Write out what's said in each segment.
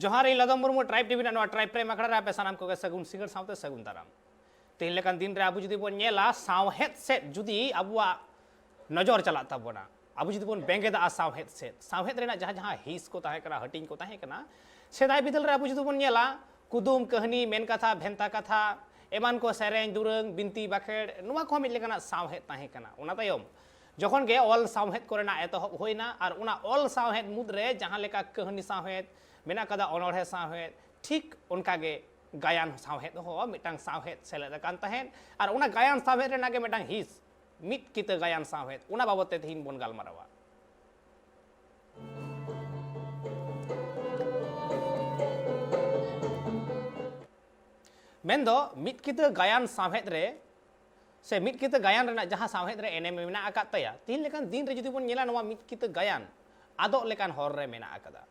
जोहार इन लदम Murmu tribe TV ना tribe प्रेम अखड़ा रे पेसानाम को सगुन सिंगर सावते सगुन दाराम तेहन लेकान दिन रे आबु जुदी बोन नेला सावहेद सेट जुदी आबुआ नजर चला ताबोना आबु जुदी बोन बेंगेदा सावहेद सेट सावहेद रेना जहां जहां हिस को ताहे कना हटिंग को ताहे कना सेदाय बिदल रे आबु जुदी बोन नेला कुदुम कहनी मेन कथा भेंता कथा एमान को सेरें दुरंग बिनती बाखेड़ नुवा को मिल लेकना सावहेद ताहे कना उना तायम जखन के ऑल सावहेद कोरेना एतहब होइना और उना ऑल सावहेद मुद्रे जहां लेका कहनी सावहेद मेना कदा अनोढ़े सावहेद ठीक उनका गे गायन सावहेद हो मिटांग सावहेद सेलेद कान तहेन और उना गायन सावहेद रेना गे मिटांग हिस मिट किते गायन सावहेद उना बाबत ते थिन बोन गालमारावा मेंदो मिट किते गायन सावहेद रे से मिट किते गायन रेना जहां सावहेद रे एने मेना आकात तया तीन लेकान दिन रे जुदी बोन नेला नवा मिट किते गायन आदो लेकान हर रे मेना आकादा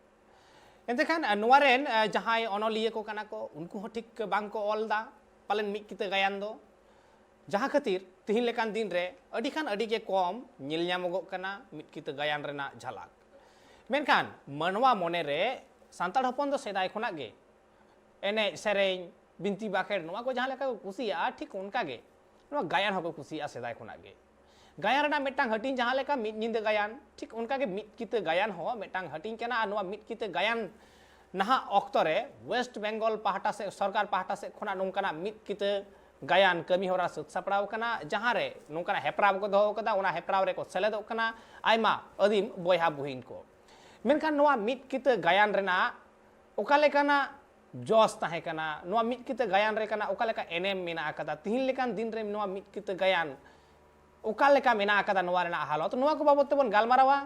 एंतेखान नुआरेन जहां अनलिया को काना को उनको हो ठीक बांग को ऑलदा पालन मिट किते गायन दो जहां खातिर तिहिन लेकान दिन रे अडिखान अडी के कम नील ᱧᱟᱢᱚᱜᱚᱜ कना मिट किते गायन रेना झलक मेनखान मनवा मोने रे सांताड़ हपन दो सेदाय खना गे एने सेरें बिनती बाखेड़ नुआ को जहां लेका को कुसिया ठीक उनका गे नुआ गायन हको कुसिया सेदाय खना गे गायन रेना मिटांग हटिंग जहां लेका मिट निंदे गायन ठीक उनका गे मिट किते गायन हो मिटांग हटिंग केना नुआ मिट किते गायन नहा ऑक्तो रे वेस्ट बेंगल पाहटा से सरकार पाहटा से खना नोंकाना मिट किते गायन कमी होरा सुत सपड़ाव कना जहां रे नोंकाना हेपराव को दो कदा उना हेपराव रे को सेलेदो कना आयमा अदिम बोयहा बुहिन को मेनखान नुआ मिट किते गायन रेना ओका लेकाना जोस ताहे कना नुआ मिट किते गायन रे कना ओका लेका एनेम मेना आकादा तिहिन लेकान दिन रे नुआ मिट किते गायन ओका लेका मेना आकादा नुआ रेना हालत नुआ को बाबत तेबन गालमारावा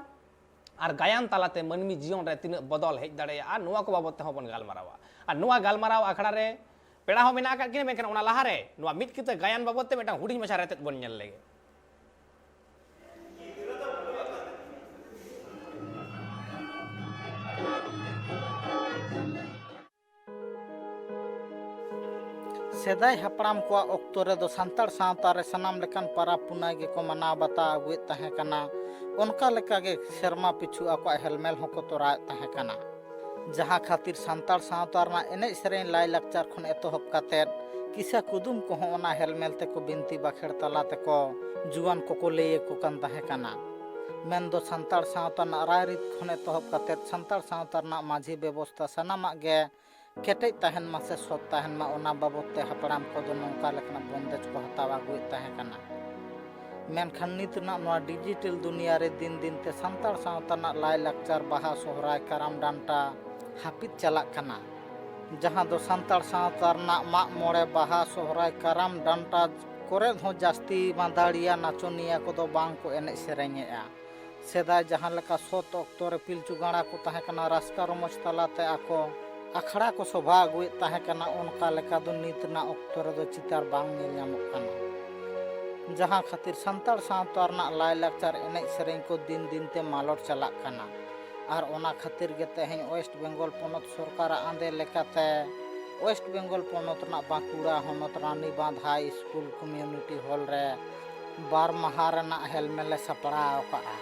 और गायन तालाते मनमी जीवन रे तिना बदल हेज दाड़ेया नुआ को बाबत ते होबन गालमारावा और नुआ गालमाराव आखड़ा रे पेड़ा हो मेना आकाद किने मेनखान उना लाहा रे नुआ मिट किते गायन बाबत ते मेटा हुडिंग मछा रेतेत बोन नेल लेगे सेदाय हपड़ाम को ऑक्तो रे दो सांताड़ सावता रे सनाम लेकान पारा पुनाय गे को मना बता अगुए ताहे कना उनका लेका गे शर्मा पिछु आको हेलमेल होको तोराय ताहे कना जहां खातिर सांताड़ सावता रना एने सेरेन लाई लक्चार खन एतोहब काते किसा कुदुम को ओना हेलमेल ते को बिनती बाखेड़ तला ते को जुवान को लेये को कान ताहे कना मेन दो सांताड़ सावता ना रायरित खन एतोहब काते सांताड़ सावता ना माझी व्यवस्था सनामा गे केटे तहन मासे सब तहन मा ओना बाबते हपड़ाम को दो नौका लेकना बंदेज को हतावा गुए तहे कना मेनखान नित ना नोआ डिजिटल दुनिया रे दिन दिन ते सांताड़ सावता ना लाय लक्चार बाहा सोहराय कराम डांटा हापित चलाक कना जहां दो सांताड़ सावता ना माग मोड़े बाहा सोहराय कराम डांटा करे हो जास्ती मादाड़िया नाचोनिया को दो बांग को एने सेरेंगेआ सेदाय जहां लेका सोत ऑक्तो रे पिलचु गाड़ा को तहे कना रास्का रमच तलाते आको अखड़ा को शोभा अगुए ताहे कना उनका लेका दो नीतना ऑक्तो रे दो चितार बांग नेल ᱧᱟᱢᱚᱜ कना जहां खातिर सांताड़ सावता रना लाय लक्चार एने सेरें को दिन दिन ते मालट चलाक कना और ओना खातिर गे तेहें वेस्ट बेंगल पोनत सरकार आंदे लेकाते वेस्ट बेंगल पोनत ना बांकुड़ा होनत रानी बांध हाई स्कूल कम्युनिटी हॉल रे बार माहा रना हेलमेले सपड़ाव काआ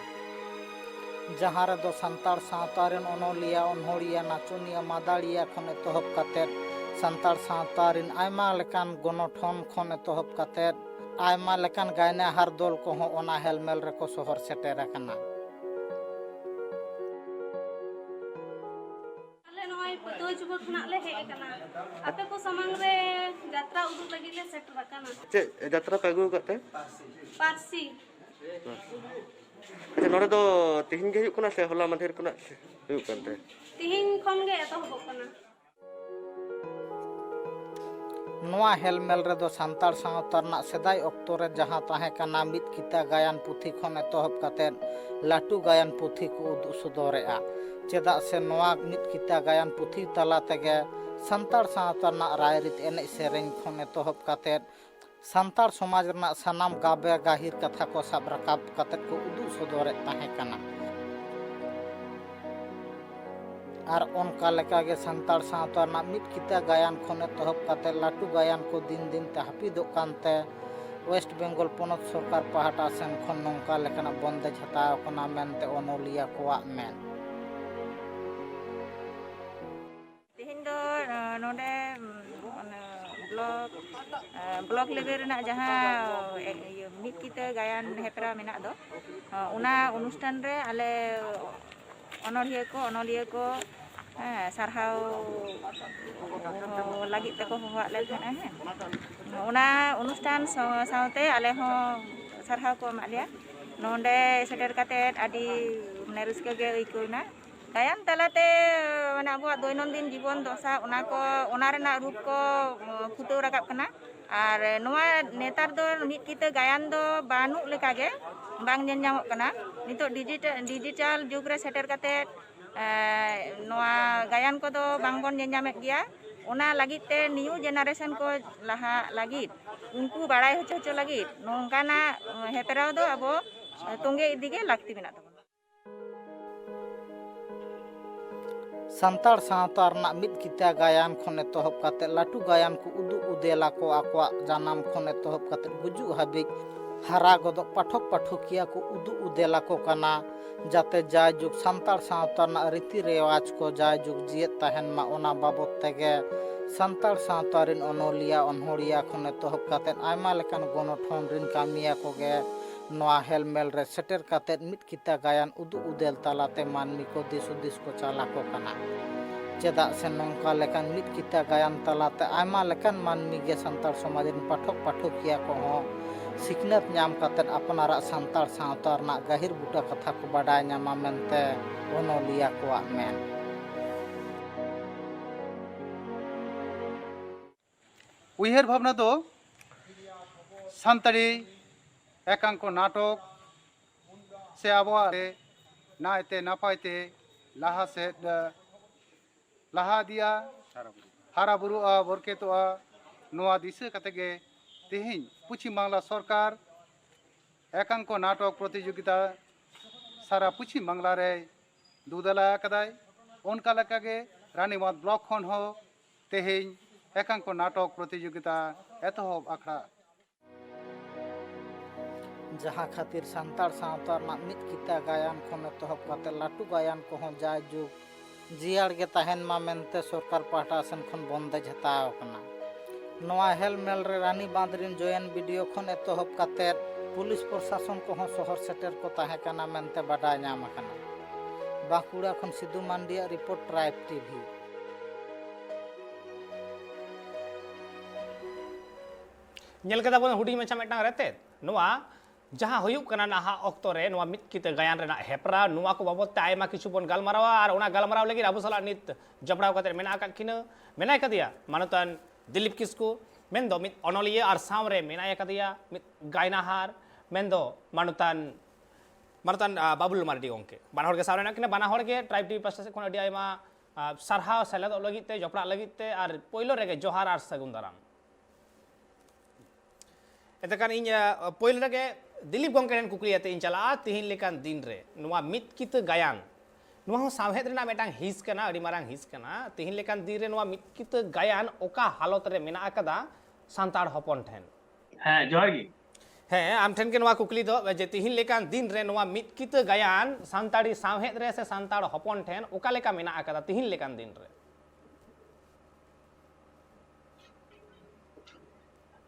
जहां रे दो सांताड़ सावता रेन अनोलिया अनहोड़िया नाचोनिया मादाड़िया खन एतोहब काते सांताड़ सावता रेन आयमा लेकान गणठन खन एतोहब काते आयमा लेकान गायना हर दल को हो ओना हेलमेल रे को शहर सेटेर कना आले नय पतोजबो खना ले हे कना आपे को समंग रे यात्रा उदु लगी ले सेटर कना चे यात्रा पे अगु करते पारसी अच्छा नोरे दो तिहिन गे हुकना से होला मधेर कना हुक करते तिहिन खन गे एतो हो कना नोआ हेलमेल रे दो सांताड़ सावता रना सेदाय ऑक्तो रे जहां ताहे कना मित किता गायन पुथी खन एतोहब काते लाटू गायन पुथी को उदु सदरेआ चेदा से नोआ मित किता गायन पुथी तला तेगे सांताड़ सावता रना रायरित एने सेरें खन एतोहब काते सांताड़ समाज रना सनाम गाबे गाहिर कथा को सब रकाब काते को उदु सदरे ताहे कना और उनका लेका गे सांताड़ सावता रना मित किता गायन खन एतोहब काते लाटू गायन को दिन दिन ते हापिदो कानते वेस्ट बेंगल पोनत सरकार पाहटा सेन खन नोंका लेकाना बंदेज हताव कना मेनते अनोलिया कोआ मेन ब्लॉक लेवल रेना जहाँ मिट किते गायन हेपरा मेना दो उना अनुष्ठान रे आले अनलिया को सारहाव लगित तको होवा ले थाना है उना अनुष्ठान सावते आले हो सारहाव को मालिया नोंडे सेटर काते आदि माने रस्का गे इकुना गायन तलाते माने अबुआ दैनन्दिन जीवन दशा ओना रेना रूप को फुटो राकाब कना और नोआ नेतार दो मिट किते गायन दो बानु लेका गे बांग नेल ᱧᱟᱢᱚᱜ कना नितो डिजिटल जुग रे सेटर काते नोआ गायन को दो बांग बोन नेल ᱧᱟᱢᱮᱫ गिया ओना लागित ते न्यू जेनारेशन को लाहा लागित उनको बाड़ाय होचो लागित नोंकाना हेपराव दो अबो तोंगे इदिगे लाक्ति मेना तबन सान्ताड़ सावता रना मिद किता गायन खन एतहब काते लाटू गायन को उदु उदेला को आकवा जानाम खन एतहब काते गुजु हाबिज हारा गदक पाठक पाठकिया को उदु उदेला को कना जाते जायजुग सान्ताड़ सावता रना रीति रिवाज को जायजुग जियत तहन मा ओना बाबत तेगे सान्ताड़ सावता रिन अनोलिया अनहोड़िया खन एतहब काते आयमा लेकान गणठन रिन कामिया कोगे नोआ हेलमेल रे सेटर काते मिद किता गायन उदु उदेल तालाते मानमी को दिस को चाला को कना चेदा से नोंका लेकान मिद किता गायन तालाते आयमा लेकान मानमी गे सान्ताड़ समाज रिन पाठक पाठकिया को हो सिखनत नाम काते अपनारा सान्ताड़ सावता रना गाहिर बुटा कथा को बाडाय नामा मेनते अनोलिया कोआ मेन उयहर भावना दो सान्ताड़ी एकांक नाटक से आबोआ नायते नापायते लाहा से लाहा दिया हारा बुरुआ बरकेतोआ नोआ दिशा कतेगे तेहिं पश्चिम बांगला सरकार एकांक नाटक प्रतियोगिता सारा पश्चिम बांगला रे दुदला कदाय उनका लेकागे रानीबांध ब्लॉक खन हो तेहिं एकांक नाटक प्रतियोगिता एतहब आखड़ा जहाँ खातिर सान्ताड़ सावता रना मिद किता गायन खन एतहब काते लाटू गायन को हो जायजुग जियाड़ गे तहन मा मेनते सरकार पाहटा सेन खन बंदेज हताव कना नोआ हेलमेल रे रानी बांध रिन जॉयन वीडियो खन एतहब काते पुलिस प्रशासन को हो शहर सेटर को ताहे कना मेनते बाडाय नाम कना बांकुड़ा खन Sidhu Mandia report tribe TV नेल कदा बन हुडी मचा मेटांग रहते नोआ जहाँ हुयुक कना नाहा ऑक्तो रे नोआ मित किते गायन रेना हेपरा नोआ को बाबत आयमा किछु बन गालमारावा और ओना गालमाराव लगी अबु सला नित जबड़ाव कते मेना का किन मेना कदिया मानतन दिलीप किस्कू मेंदो मित अनोलिया और सामरे मेना कदिया मित गायनाहार मेंदो मानतन बाबुल मार्डी ओंके बाना हर के सामने ना किन बाना हर के ट्राइब टीवी पास से कोन अडी आयमा सरहा सेलेद लगिते जपड़ा लगिते और पहिलो रेगे जोहार और सगुन दाराम एतकान इन पहिलो रेगे दिलीप गंके कुकलियाते इन चला तिहिन लेकान दिन रे नोआ मित कित गायन नोआ हो सावहेद रेना मेटांग हिस कना अडी मारांग हिस कना तिहिन लेकान दिन रे नोआ मित कित गायन ओका हालत रे मेना अकदा सान्ताड़ हपन ठेन हाँ जोहार गी हाँ आम ठेन के नोआ कुकली दो जे तिहिन लेकान दिन रे नोआ मित कित गायन सान्ताड़ी सावहेद रे से सान्ताड़ हपन ठेन ओका लेका मेना अकदा तिहिन लेकान दिन रे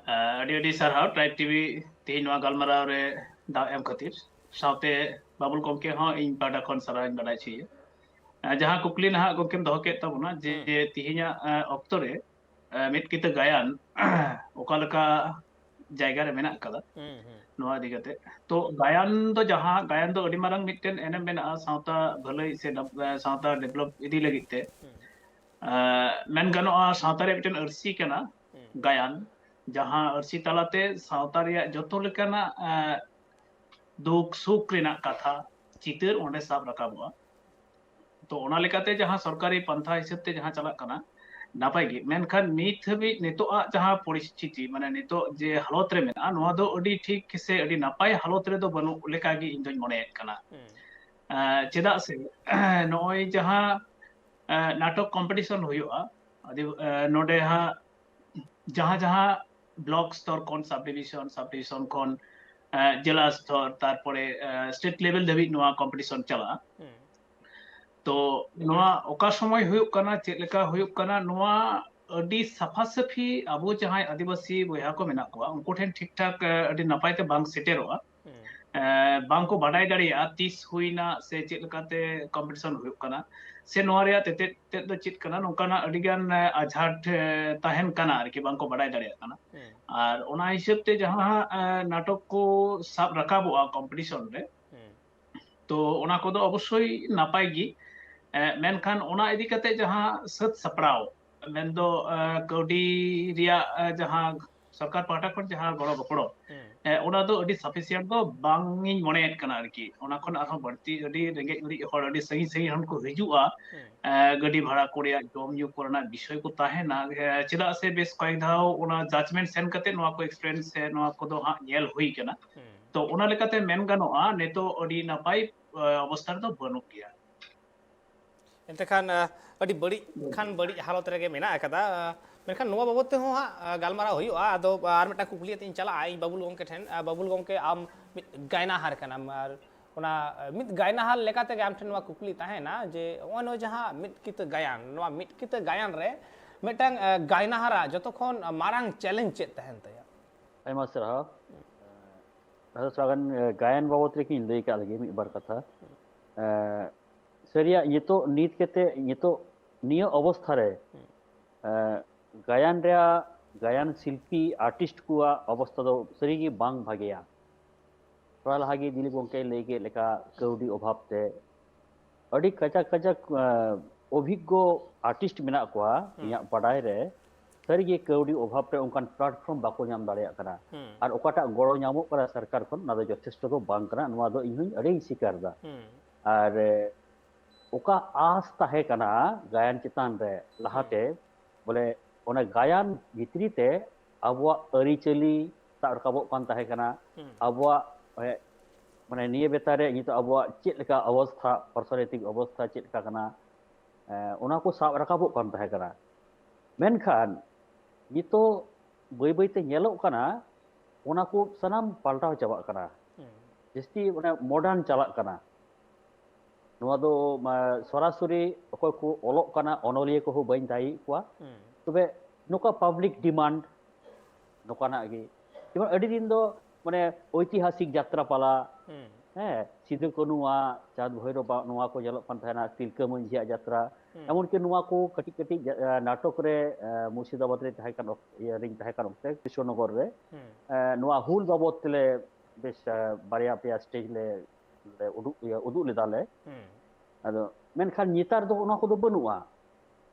अडी सारहाव ट्राइब टीवी तेज गलमाराव रे दाव एम खातिर सावते बाबुल गमके हाँ इन पाटा खन सारा बाडाय छी जहाँ कुकली ना गमकेम दहो के तबना जे तिहिना ऑक्तो रे मित किते गायन ओका लका जायगा रे मेना कदा नोआ दिगते तो गायन दो अडी मारंग मिटन एने मेना सावता भलाई से सावता डेवलप इदी लगिते मेन गनोआ सावता रे मिटन अरसी कना गायन जहाँ अरसी तालाते सावता रिया जतो लेकाना दुख सुख रेना कथा चितर ओंडे साब रकाबा तो ओना लेकाते जहाँ सरकारी पंथा हिसाब ते जहाँ चला कना नापाय गे मेनखान नित हबी नितो आ जहाँ परिस्थिति माने नितो जे हालत रे मेना नोआ दो अडी ठीक से अडी नापाय हालत रे दो बनु लेका गे इन दोन मनेत कना चेदा से नोय जहाँ नाटक कंपटीशन हुआ आदि नोडे हा जहाँ जहाँ ब्लॉक स्तर कौन सब डिविजन कौन जिला स्तर तारपरे स्टेट लेवल धाबी नोआ कंपटीशन चला तो नोआ ओका समय हुयुक कना चेद लेका हुयुक कना नोआ ᱟᱹᱰᱤ ᱥᱟᱯᱷᱟ ᱥᱟᱯᱷᱤ ᱟᱵᱚ ᱡᱟᱦᱟᱸᱭ ᱟᱹᱫᱤᱵᱟᱹᱥᱤ ᱵᱚᱭᱦᱟ ᱠᱚ ᱢᱮᱱᱟᱜ ᱠᱚᱣᱟ ᱩᱱᱠᱩ ᱴᱷᱮᱱ ᱴᱷᱤᱠ ᱴᱷᱟᱠ ᱟᱹᱰᱤ ᱱᱟᱯᱟᱭ ᱛᱮ ᱵᱟᱝ ᱥᱮᱴᱮᱨᱚᱜᱼᱟ ᱵᱟᱝᱠᱚ ᱵᱟᱰᱟᱭ ᱫᱟᱲᱮᱭᱟᱜᱼᱟ ᱛᱤᱥ ᱦᱩᱭᱱᱟ ᱥᱮ ᱪᱮᱫ ᱞᱮᱠᱟᱛᱮ ᱠᱚᱢᱯᱤᱴᱤᱥᱚᱱ ᱦᱩᱭᱩᱜ ᱠᱟᱱᱟ ᱥᱮ ᱱᱚᱣᱟ ᱨᱮᱭᱟᱜ ᱛᱮᱛᱮᱫ ᱛᱮᱫ ᱫᱚ ᱪᱮᱫ ᱠᱟᱱᱟ ᱱᱚᱝᱠᱟᱱᱟᱜ ᱟᱹᱰᱤᱜᱟᱱ ᱟᱡᱷᱟᱴ ᱛᱟᱦᱮᱱ ᱠᱟᱱᱟ ᱟᱨᱠᱤ ᱵᱟᱝᱠᱚ ᱵᱟᱰᱟᱭ ᱫᱟᱲᱮᱭᱟᱜ ᱠᱟᱱᱟ ᱟᱨ ᱚᱱᱟ ᱦᱤᱥᱟᱹᱵ te jahan natok ko sab rakaboga competition re to ona kodo obossoi napai gi menkhan ona idi kate jahan sat saprao mendo kaudi ria jahan sarkar pahta khon jahan goro goporo ona do adi sufficient do bangin moneyet kana arki ona khon arhon barti adi rengej uri hor adi sahi sahi han ko hijua gadi bhara korea jom nyu korona bishoy ko tahena cheda se bes koyek dhao ona judgment sen kate noa ko experience se noa kodo ha nyel hui kana to ona lekate men ganoa neto adi napai অবস্থার তো বানুক গিয়া ᱮᱱᱛᱮᱠᱷᱟᱱ ᱟᱹᱰᱤ ᱵᱟᱹᱲᱤᱡ ᱠᱷᱟᱱ ᱵᱟᱹᱲᱤᱡ ᱦᱟᱞᱚᱛ ᱨᱮᱜᱮ ᱢᱮᱱᱟᱜ ᱟᱠᱟᱫᱟ ᱢᱮᱱᱠᱷᱟᱱ ᱱᱚᱣᱟ ᱵᱟᱵᱚᱫ ᱛᱮᱦᱚᱸ ᱦᱟᱸᱜ ᱜᱟᱞᱢᱟᱨᱟᱣ ᱦᱩᱭᱩᱜᱼᱟ ᱟᱫᱚ ᱟᱨ ᱢᱤᱫᱴᱟᱝ ᱠᱩᱠᱞᱤ ᱟᱛᱮᱧ ᱪᱟᱞᱟᱜᱼᱟ ᱤᱧ ᱵᱟᱵᱩᱞ ᱜᱚᱢᱠᱮ ᱴᱷᱮᱱ ᱵᱟᱵᱩᱞ ᱜᱚᱢᱠᱮ ᱟᱢ ᱢᱤᱫ ᱜᱟᱭᱱᱟᱦᱟᱨ ᱠᱟᱱᱟᱢ ᱟᱨ ᱚᱱᱟ ᱢᱤᱫ ᱜᱟᱭᱱᱟᱦᱟᱨ ᱞᱮᱠᱟ ᱛᱮᱜᱮ ᱟᱢ ᱴᱷᱮᱱ ᱱᱚᱣᱟ ᱠᱩᱠᱞᱤ ᱛᱟᱦᱮᱱᱟ ᱡᱮ ᱱᱚᱜᱼᱚᱭ ᱱᱚᱣᱟ ᱡᱟᱦᱟᱸ ᱢᱤᱫ ᱠᱤᱛᱟᱹ ᱜᱟᱭᱟᱱ ᱱᱚᱣᱟ ᱢᱤᱫ ᱠᱤᱛᱟᱹ ᱜᱟᱭᱟᱱ ᱨᱮ ᱢᱤᱫᱴᱟᱝ ᱜᱟᱭᱱᱟᱦᱟᱨᱟᱜ ᱡᱚᱛᱚ ᱠᱷᱚᱱ ᱢᱟᱨᱟᱝ ᱪᱮᱞᱮᱧᱡᱽ ᱪᱮᱫ ᱛᱟᱦᱮᱱ ᱛᱟᱭᱟ? ᱟᱭᱢᱟ ᱥᱟᱨᱦᱟᱣ ᱥᱟᱜᱟᱱ ᱜᱟᱭᱟᱱ ᱵᱟᱵᱚᱫ ᱨᱮᱜᱤᱧ ᱞᱟᱹᱭ ᱠᱟᱜ ᱞᱟᱹᱜᱤᱫ ᱢᱤᱫ ᱵᱟᱨ ᱠᱟᱛᱷᱟ ᱥᱟᱹᱨᱤᱭᱟᱜ ᱱᱤᱛᱚᱜ ᱱᱤᱛ ᱠᱟᱛᱮ ᱱᱤᱛᱚᱜ ᱱᱤᱭᱟᱹ ᱚᱵᱚᱥᱛᱷᱟ ᱨᱮ ᱜᱟᱭᱟᱱ ᱨᱮᱭᱟᱜ ᱜᱟᱭᱟᱱ ᱥᱤল্ᱯᱤ ᱟᱨᱴᱤᱥᱴ ᱠᱚᱣᱟᱜ ᱚᱵᱚᱥᱛᱷᱟ ᱫᱚ ᱥᱟᱹᱨᱤᱜᱮ ᱵᱟᱝ ᱵᱷᱟᱜᱮᱭᱟ ᱛᱷᱚᱲᱟ ᱞᱟᱦᱟ ᱜᱮ ᱫᱤᱞᱤᱯ ᱜᱚᱢᱠᱮ ᱞᱟᱹᱭ ᱠᱮᱫ ᱞᱮᱠᱟ ᱠᱟᱹᱣᱰᱤ ᱚᱵᱷᱟᱵ ᱛᱮ ᱟᱹᱰᱤ ᱠᱟᱡᱟᱠ ᱠᱟᱡᱟᱠ ᱚᱵᱷᱤᱜᱽᱜᱚ ᱟᱨᱴᱤᱥᱴ ᱢᱮᱱᱟᱜ ᱠᱚᱣᱟ ᱤᱧᱟᱹᱜ ᱵᱟᱰᱟᱭ ᱨᱮ ᱥᱟᱹᱨᱤᱜᱮ ᱠᱟᱹᱣᱰᱤ ᱚᱵᱷᱟᱵ ᱨᱮ ᱚᱱᱠᱟᱱ ᱯᱞᱟᱴᱯᱷᱨᱚᱢ ᱵᱟᱠᱚ ᱧᱟᱢ ᱫᱟᱲᱮᱭᱟᱜ ᱠᱟᱱᱟ ᱟᱨ ᱚᱠᱟᱴᱟᱜ ᱜᱚᱲᱚ ᱧᱟᱢᱚᱜ ᱠᱟᱱᱟ ᱥᱚᱨᱠᱟর ᱠᱷᱚᱱ ᱚᱱᱟ ᱫᱚ ᱡᱚᱛᱷᱮᱥᱴᱚ ᱫᱚ ᱵᱟᱝ ᱠᱟᱱᱟ ᱱᱚᱣᱟ ᱫᱚ ᱤᱧ ᱦᱚᱸ ᱟᱹᱰᱤᱧ ᱥᱤᱠᱟᱨ ᱫᱟ ᱟᱨ oka aas tahe kana gayan chitan re lahate bole ona gayan bhitri te abuwa arichali sab rakabok kan tahe kana abuwa mane niye betare nito abuwa chet leka awastha personality awastha chet leka kana ona ko sab rakabok kan tahe kana menkhan nito bai bai te nyelok kana ona ko sanam paltaw chabak kana jasti ona modern chalak kana ᱱᱚᱣᱟ ᱫᱚ ᱥᱚᱨᱟᱥᱚᱨᱤ ᱚᱠᱚᱭ ᱠᱚ ᱚᱞᱚᱜ ᱠᱟᱱᱟ ᱚᱱᱚᱞᱤᱭᱟᱹ ᱠᱚᱦᱚᱸ ᱵᱟᱹᱧ ᱫᱟᱭᱤ ᱠᱚᱣᱟ ᱛᱚᱵᱮ ᱱᱚᱝᱠᱟ ᱯᱟᱵᱽᱞᱤᱠ ᱰᱤᱢᱟন্ড ᱱᱚᱝᱠᱟᱱᱟᱜ ᱜᱮ ᱡᱮᱢᱚᱱ ᱟᱹᱰᱤ ᱫᱤᱱ ᱫᱚ ᱢᱟᱱᱮ ঐতিহাসিক ᱡᱟᱛᱨᱟ ᱯᱟᱞᱟ ᱦᱮᱸ ᱥᱤᱫᱩ ᱠᱟᱹᱱᱩᱣᱟᱜ ᱪᱟᱸᱫ ᱵᱷᱳᱭᱨᱚᱵᱟᱜ ᱱᱚᱣᱟ ᱠᱚ ᱧᱮᱞᱚᱜ ᱠᱟᱱ ᱛᱟᱦᱮᱱᱟ ᱛᱤᱞᱠᱟᱹ ᱢᱟᱹᱡᱷᱤᱭᱟᱜ ᱡᱟᱛᱨᱟ ᱮᱢᱚᱱᱠᱤ ᱱᱚᱣᱟ ᱠᱚ ᱠᱟᱹᱴᱤᱡ ᱠᱟᱹᱴᱤᱡ ᱱᱟᱴᱚᱠ ᱨᱮ ᱢᱩᱨᱥᱤᱫᱟᱵᱟᱫ ᱨᱮ ᱛᱟᱦᱮᱸ ᱠᱟᱱ ᱨᱤᱧ ᱛᱟᱦᱮᱸ ᱠᱟᱱ ᱚᱠᱛᱮ ᱠᱨᱤᱥᱱᱚᱜᱚᱨ ᱨᱮ ᱱᱚᱣᱟ ᱦᱩᱞ ᱵᱟᱵᱚᱫ ᱛᱮᱞᱮ ᱵᱮᱥ ᱵᱟᱨᱭᱟ ᱯᱮᱭᱟ ᱥᱴᱮᱡ ᱞᱮ ᱩᱫᱩᱜ ᱞᱮᱫᱟᱞᱮ ᱟᱫᱚ ᱢᱮᱱᱠᱷᱟᱱ ᱱᱮᱛᱟᱨ ᱫᱚ ᱚᱱᱟ ᱠᱚᱫᱚ ᱵᱟᱹᱱᱩᱜᱼᱟ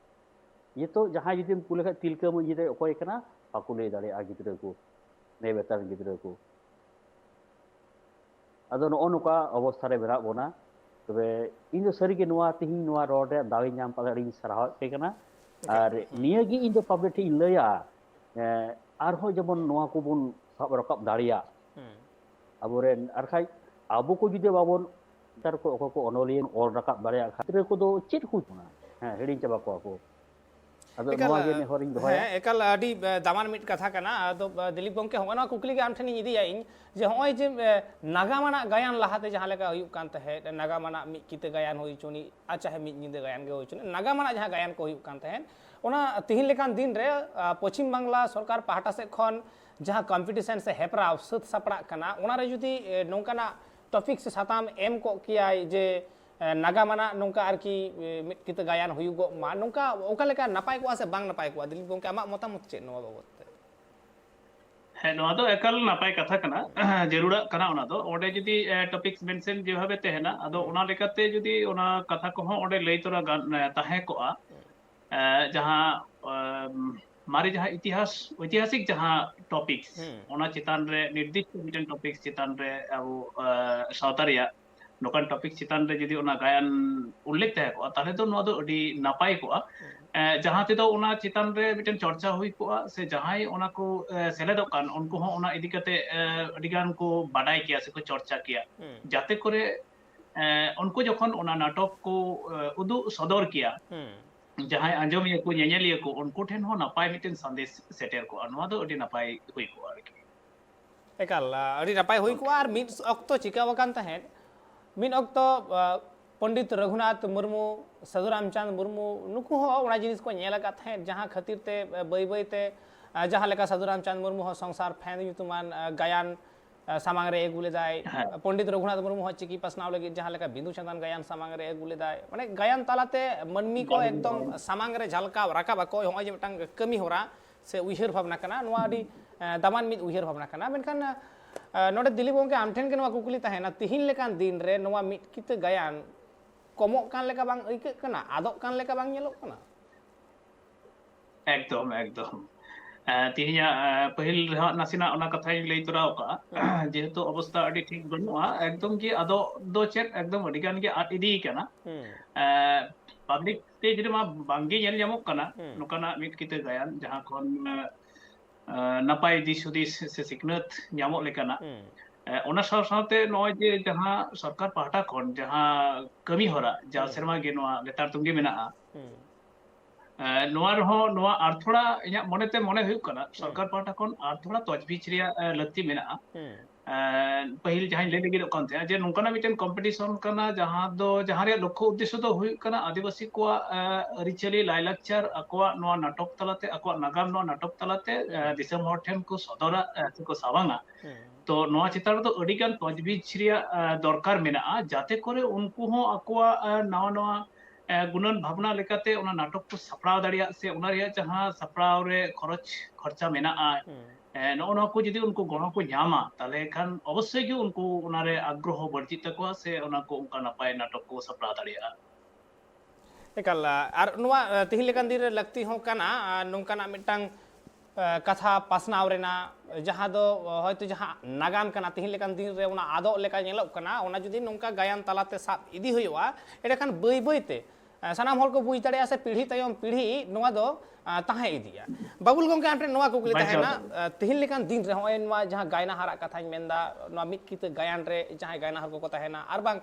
ᱱᱤᱛᱚᱜ ᱡᱟᱦᱟᱸᱭ ᱡᱩᱫᱤᱢ ᱠᱩᱞᱤ ᱠᱷᱟᱡ ᱛᱤᱞᱠᱟᱹ ᱢᱟᱹᱡᱷᱤ ᱫᱚ ᱚᱠᱚᱭ ᱠᱟᱱᱟ ᱵᱟᱠᱚ ᱞᱟᱹᱭ ᱫᱟᱲᱮᱭᱟᱜᱼᱟ ᱜᱤᱫᱽᱨᱟᱹ ᱠᱚ ᱱᱮ ᱵᱮᱛᱟᱨ ᱜᱤᱫᱽᱨᱟᱹ ᱠᱚ ᱟᱫᱚ ᱱᱚᱜᱼᱚ ᱱᱚᱝᱠᱟ ᱚᱵᱚᱥᱛᱷᱟ ᱨᱮ ᱢᱮᱱᱟᱜ ᱵᱚᱱᱟ ᱛᱚᱵᱮ ᱤᱧ ᱫᱚ ᱥᱟᱹᱨᱤᱜᱮ ᱱᱚᱣᱟ ᱛᱮᱦᱤᱧ ᱱᱚᱣᱟ ᱨᱚᱲ ᱨᱮ ᱫᱟᱣ ᱤᱧ ᱧᱟᱢ ᱠᱟᱫᱟ ᱟᱹᱰᱤᱧ ᱥᱟᱨᱦᱟᱣᱮᱫ ᱯᱮ ᱠᱟᱱᱟ ᱟᱨ ᱱᱤᱭᱟᱹᱜᱮ ᱤᱧ ᱫᱚ ᱯᱟᱵᱽᱞᱤᱠ ᱴᱷᱮᱱ ᱤᱧ ᱞᱟᱹᱭᱟ ᱟᱨᱦᱚᱸ ᱡᱮᱢᱚᱱ ᱱᱚᱣᱟ ᱠᱚᱵᱚᱱ ᱥᱟᱵ ᱨᱟᱠᱟᱵ ᱫᱟᱲᱮᱭᱟᱜ ᱟᱵᱚᱨᱮᱱ ᱟᱨ ᱠᱷᱟᱡ ᱟᱵᱚ ᱠᱚ ᱡᱩᱫᱤ ᱵᱟᱵᱚᱱ ᱱᱮᱛᱟᱨ ᱠᱚ ᱚᱠᱚᱭ ᱠᱚ ᱚᱱᱚᱞᱤᱭᱟᱹ ᱚᱞ ᱨᱟᱠᱟᱵ ᱫᱟᱲᱮᱭᱟᱜ ᱠᱷᱟᱹᱛᱤᱨ ᱠᱚᱫᱚ ᱪᱮᱫ ᱠᱚ ᱠᱟᱱᱟ ᱦᱮᱸ ᱦᱤᱲᱤᱧ ᱪᱟᱵᱟ ᱠᱚᱣᱟ ᱠᱚ ᱟᱫᱚ ᱱᱚᱣᱟ ᱜᱮ ᱱᱮᱦᱚᱨᱤᱧ ᱫᱚᱦᱚᱭᱟ ᱦᱮᱸ ᱮᱠᱟᱞ ᱟᱹᱰᱤ ᱫᱟᱢᱟᱱ ᱢᱤᱫ ᱠᱟᱛᱷᱟ ᱠᱟᱱᱟ ᱟᱫᱚ ᱫᱤᱞᱤᱯ ᱜᱚᱢᱠᱮ ᱦᱚᱸᱜᱼᱚ ᱱᱚᱣᱟ ᱠᱩᱠᱞᱤ ᱜᱮ ᱟᱢ ᱴᱷᱮᱱᱤᱧ ᱤᱫᱤᱭᱟ ᱤᱧ ᱡᱮ ᱦᱚᱸᱜᱼᱚᱭ ᱡᱮ ᱱᱟᱜᱟᱢᱟᱱᱟᱜ ᱜᱟᱭᱟᱱ ᱞᱟᱦᱟᱛᱮ ᱡᱟᱦᱟᱸ ᱞᱮᱠᱟ ᱦᱩᱭᱩᱜ ᱠᱟᱱ ᱛᱟᱦᱮᱸᱫ ᱱᱟᱜᱟᱢᱟᱱᱟᱜ ᱢᱤᱫ ᱠᱤᱛᱟᱹ ᱜᱟᱭᱟᱱ ᱦᱩᱭ ᱦᱚᱪᱚᱱᱤ ᱟᱨ ᱪᱟᱦᱮ ᱢᱤᱫ ᱧᱤᱫᱟᱹ ᱜᱟᱭᱟन ᱜᱮ ᱦᱩᱭ ᱦᱚᱪᱚᱱᱤ ᱱᱟᱜᱟᱢᱟᱱᱟᱜ ᱡᱟᱦᱟᱸ ᱜᱟᱭᱟᱱ ᱠᱚ ᱦᱩᱭᱩᱜ ᱠᱟᱱ ᱛᱟᱦᱮᱸᱫ ᱚᱱᱟ ᱛᱤᱦᱤᱧ ᱞᱮᱠᱟᱱ ᱫᱤᱱ ᱨᱮ ᱯᱚᱪᱷᱤᱢ ᱵᱟᱝᱞᱟ ᱥᱚᱨᱠᱟর ᱯᱟᱦᱴᱟ ᱥᱮᱫ ᱠᱷᱚᱱ ᱡᱟᱦᱟᱸ ᱠᱚᱢᱯᱤᱴᱤᱥᱚᱱ ᱥᱮ ᱦᱮᱯᱨᱟᱣ ᱥᱟᱹᱛ ᱥᱟᱯᱲᱟᱜ ᱠᱟᱱᱟ ᱚᱱᱟᱨᱮ ᱡᱩᱫᱤ ᱱᱚᱝᱠᱟᱱᱟᱜ ᱴᱚᱯᱤᱠ ᱥᱮ ᱥᱟᱛᱟᱢ ᱮᱢ ᱠᱚᱜ ᱠᱮᱭᱟᱭ ᱡᱮ ᱱᱟᱜᱟᱢᱟᱱᱟᱜ ᱱᱚᱝᱠᱟ ᱟᱨᱠᱤ ᱢᱤᱫ ᱠᱤᱛᱟᱹ ᱜᱟᱭᱟᱱ ᱦᱩᱭᱩᱜᱚᱜ ᱢᱟ ᱱᱚᱝᱠᱟ ᱚᱠᱟ ᱞᱮᱠᱟ ᱱᱟᱯᱟᱭ ᱠᱚᱜᱼᱟ ᱥᱮ ᱵᱟᱝ ᱱᱟᱯᱟᱭ ᱠᱚᱜᱼᱟ ᱫᱤᱞᱤᱯ ᱜᱚᱢᱠᱮ ᱟᱢᱟᱜ ᱢᱚᱛᱟᱢᱚᱛ ᱪᱮᱫ ᱱᱚᱣᱟ ᱵᱟᱵᱚᱫ ᱛᱮ ᱦᱮᱸ ᱱᱚᱣᱟ ᱫᱚ ᱮᱠᱟᱞ ᱱᱟᱯᱟᱭ ᱠᱟᱛᱷᱟ ᱠᱟᱱᱟ ᱡᱟᱹᱨᱩᱲᱟᱜ ᱠᱟᱱᱟ ᱚᱱᱟ ᱫᱚ ᱚᱸᱰᱮ ᱡᱩᱫᱤ ᱴᱚᱯᱤᱠᱥ ᱢᱮᱱᱥᱮᱱ ᱡᱮভাবে ᱛᱟᱦᱮᱱᱟ ᱟᱫᱚ ᱚᱱᱟ ᱞᱮᱠᱟᱛᱮ ᱡᱩᱫᱤ ᱚᱱᱟ ᱠᱟᱛᱷᱟ ᱠᱚᱦᱚᱸ ᱚᱸᱰᱮ ᱞᱟᱹᱭ ᱛᱚᱨᱟ ᱛᱟᱦᱮᱸ ᱠᱚᱜᱼᱟ ᱡᱟᱦᱟᱸ ᱢᱟᱨᱮ ᱡᱟᱦᱟᱸ ঐতিহাসিক ᱡᱟᱦᱟᱸ ᱴᱚᱯᱤᱠᱥ ᱚᱱᱟ ᱪᱮᱛᱟᱱ ᱨᱮ ᱱᱤᱨᱫᱤᱥᱴᱚ ᱢᱤᱫᱴᱮᱱ ᱴᱚᱯᱤᱠᱥ ᱪᱮᱛᱟᱱ ᱨᱮ ᱟᱵᱚ ᱥᱟᱶᱛᱟ ᱨᱮᱭᱟᱜ ᱱᱚᱝᱠᱟᱱ ᱴᱚᱯᱤᱠ ᱪᱮᱛᱟᱱ ᱨᱮ ᱡᱩᱫᱤ ᱚᱱᱟ ᱜᱟᱭᱟᱱ ᱩল্ᱞᱮᱠᱷ ᱛᱟᱦᱮᱸ ᱠᱚᱜᱼᱟ ᱛᱟᱦᱞᱮ ᱫᱚ ᱱᱚᱣᱟ ᱫᱚ ᱟᱹᱰᱤ ᱱᱟᱯᱟᱭ ᱠᱚᱜᱼᱟ ᱡᱟᱦᱟᱸ ᱛᱮᱫᱚ ᱚᱱᱟ ᱪᱮᱛᱟᱱ ᱨᱮ ᱢᱤᱫᱴᱮᱱ ᱪᱚᱨᱪᱟ ᱦᱩᱭ ᱠᱚᱜᱼᱟ ᱥᱮ ᱡᱟᱦᱟᱸᱭ ᱚᱱᱟ ᱠᱚ ᱥᱮᱞᱮᱫᱚᱜ ᱠᱟᱱ ᱩᱱᱠᱩ ᱦᱚᱸ ᱚᱱᱟ ᱤᱫᱤ ᱠᱟᱛᱮ ᱟᱹᱰᱤᱜᱟᱱ ᱠᱚ ᱵᱟᱰᱟᱭ ᱠᱮᱭᱟ ᱥᱮᱠᱚ ᱪᱚᱨᱪᱟ ᱠᱮᱭᱟ ᱡᱟᱛᱮ ᱠᱚᱨᱮ ᱩᱱᱠᱩ ᱡᱚᱠᱷᱚᱱ ᱚᱱᱟ ᱱᱟᱴᱚᱠ ᱠᱚ ᱩᱫᱩᱜ ᱥᱚᱫᱚᱨ ᱠᱮᱭᱟ ᱡᱟᱦᱟᱸᱭ ᱟᱸᱡᱚᱢᱤᱭᱟᱹ ᱠᱚ ᱧᱮᱧᱮᱞᱤᱭᱟᱹ ᱠᱚ ᱩᱱᱠᱩ ᱴᱷᱮᱱ ᱦᱚᱸ ᱱᱟᱯᱟᱭ ᱢᱤᱫᱴᱮᱱ ᱥᱟᱸᱫᱮᱥ ᱥᱮᱴᱮᱨ ᱠᱚᱜᱼᱟ ᱱᱚᱣᱟ ᱫᱚ ᱟᱹᱰᱤ ᱱᱟᱯᱟᱭ ᱦᱩᱭ ᱠᱚᱜᱼᱟ ᱟᱨᱠᱤ ᱮᱠᱟᱞ ᱟᱹᱰᱤ ᱱᱟᱯᱟᱭ ᱦᱩᱭ ᱠᱚᱜᱼᱟ ᱟᱨ ᱢᱤᱫ ᱚᱠᱛᱚ ᱪᱤᱠᱟᱹᱣ ᱟᱠᱟᱱ ᱛᱟᱦᱮᱸᱫ ᱢᱤᱫ ᱚᱠᱛᱚ पंडित रघुनाथ मुर्मू साधु रामचंद मुर्मू नुकु हो ओना जिनिस को नेल आकात है जहां खातिर ते बई बई ते जहां लेका साधु रामचंद मुर्मू हो संसार फैन युतुमान गायन सामांग रे एगु लेदाय पंडित रघुनाथ मुर्मू हो चिकी पसनाव लगी जहां लेका बिंदु चंदन गायन सामांग रे एगु लेदाय माने गायन तालाते मनमी को एकदम सामांग रे झलका राका बाको हो जे मिटंग कमी होरा से उइहर भावना कना नोआ आदि दामान मिद उइहर भावना कना मेनखान नोडे दिलीप गोंके आम ठेन के नोआ कुकुली ताहेना तिहिन लेकान दिन रे नोआ मिद किते गायन कमोक कान लेका बांग अइके कना आदोक कान लेका बांग नेलोक कना एकदम एकदम तिहिया पहिल नासिना ओना कथा लई तोराव का जेहेतु अवस्था अडी ठीक बनुआ एकदम के आदो दो चेक एकदम अडी गान के आट इदी कना पब्लिक स्टेज रे मा बांगे नेल जामोक कना नुकाना मिट किते गायन जहां कोन नापाय दिस हुदिस से सिकनत ᱧᱟᱢᱚᱜ ᱞᱮᱠᱟᱱᱟ ᱚᱱᱟ ᱥᱟᱶ ᱥᱟᱶᱛᱮ ᱱᱚᱜᱼᱚᱭ ᱡᱮ ᱡᱟᱦᱟᱸ ᱥᱚᱨᱠᱟর ᱯᱟᱦᱴᱟ ᱠᱷᱚᱱ ᱡᱟᱦᱟᱸ ᱠᱟᱹᱢᱤ ᱦᱚᱨᱟ ᱡᱟ ᱥᱮᱨᱢᱟ ᱜᱮ ᱱᱚᱣᱟ ᱞᱮᱛᱟᱲ ᱛᱩᱝᱜᱤ ᱢᱮᱱᱟᱜᱼᱟ ᱱᱚᱣᱟ ᱨᱮᱦᱚᱸ ᱱᱚᱣᱟ ᱟᱨᱛᱷᱚᱲᱟ ᱤᱧᱟᱹᱜ ᱢᱚᱱᱮᱛᱮ ᱢᱚᱱᱮ ᱦᱩᱭᱩᱜ ᱠᱟᱱᱟ ᱥᱚᱨᱠᱟর ᱯᱟᱦᱴᱟ ᱠᱷᱚᱱ ᱟᱨᱛᱷᱚᱲᱟ ᱛᱚᱡᱵᱤᱡ ᱨᱮᱭᱟᱜ ᱞᱟᱹᱠᱛᱤ ᱢᱮᱱᱟᱜᱼᱟ ᱯᱟᱹᱦᱤᱞ ᱡᱟᱦᱟᱸᱧ ᱞᱟᱹᱭ ᱞᱟᱹᱜᱤᱫᱚᱜ ᱠᱟᱱ ᱛᱟᱦᱮᱸᱫ ᱡᱮ ᱱᱚᱝᱠᱟᱱᱟᱜ ᱢᱤᱫᱴᱮᱱ ᱠᱚᱢᱯᱤᱴᱤᱥᱚᱱ ᱠᱟᱱᱟ ᱡᱟᱦᱟᱸ ᱨᱮᱭᱟᱜ ᱞᱚᱠᱠᱷᱚ ᱩᱫᱽᱫᱮᱥᱥᱚ ᱫᱚ ᱦᱩᱭᱩᱜ ᱠᱟᱱᱟ ᱟᱹᱫᱤᱵᱟᱹᱥᱤ ᱠᱚᱣᱟᱜ ᱟᱹᱨᱤᱪᱟᱹᱞᱤ ᱞᱟᱭᱞᱟᱠᱪᱟᱨ ᱟᱠᱚᱣᱟᱜ ᱱᱚᱣᱟ ᱱᱟᱴᱚᱠ ᱛᱟᱞᱟᱛᱮ ᱟᱠᱚᱣᱟᱜ ᱱᱟᱜᱟᱢ ᱱᱚᱣᱟ ᱱᱟᱴᱚᱠ ᱛᱟᱞᱟᱛᱮ ᱫᱤᱥᱚᱢ ᱦᱚᱲ ᱴᱷᱮᱱ ᱠᱚ ᱥᱚᱫᱚᱨᱟ ᱥᱮᱠᱚ ᱥᱟᱵᱟᱝᱟ तो नोआ चितार तो अडिगान तजबीज रिया दरकार मेना जाते करे उनको हो अकवा नवा नवा गुणन भावना लेकाते उना नाटक को सपड़ाव दाड़िया से उना रिया जहां सपड़ाव रे खर्चा मेना नो को जदि उनको गणो को ᱧᱟᱢᱟ ताले खान अवश्य गे उनको उना रे आग्रह बढ़ती तकवा से उना को उनका नपाय नाटक को सपड़ाव दाड़िया एकाल आर नोआ तिहि लेकान दिन रे लक्ति हो काना नोंकाना मिटांग कथा पासनाव रेना जहां दो हयतो जहां नागाम कना तिहिन लेकान दिन रे उना आदो लेका नेलोक कना उना जुदि नोंका गायन तालाते साब इदी हुयुआ एडेखान बई बईते सानाम हर को बुझ दाड़िया से पीढ़ी तयम पीढ़ी नोआ दो ताहे इदिया बाबुल गोंके आमटे नोआ कुकुली ताहेना तिहिन लेकान दिन रे होय नोआ जहां गायना हारा कथाኝ मेनदा नोआ मिट किते गायन रे जहां गायना हर को ताहेना आर बांग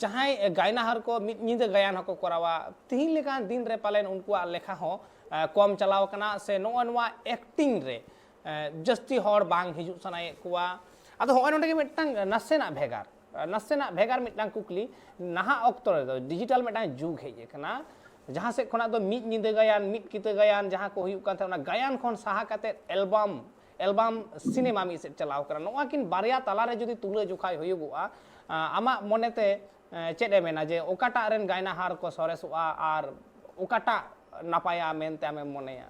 जहां गायना हर को मिट निंदा गायन हको करावा तिहिन लेकान दिन रे पालेन उनकुआ लेखा हो कम चलाव कना से नोआ एक्टिंग रे जस्ती हर बांग हिजु सनाय कुआ आदो होय नोंडे मिटटांग नासेना भेगार मिटटांग कुकली नाहा ऑक्तो रे डिजिटल मिटटांग जुग हेजे कना जहां से खना दो मिट निंदा गायन मिट किते गायन जहां को हुयु कान थाना गायन खन साहा काते एल्बम सिनेमा मी से चलाव करा नोआ किन बारिया ताला रे जदि तुले जुखाय हुयुगुआ आमा मोनेते चेदे मेना जे ओकाटा रेन गायना हार को सरेसुआ आर ओकाटा नापाया मेनते आमे मोनेया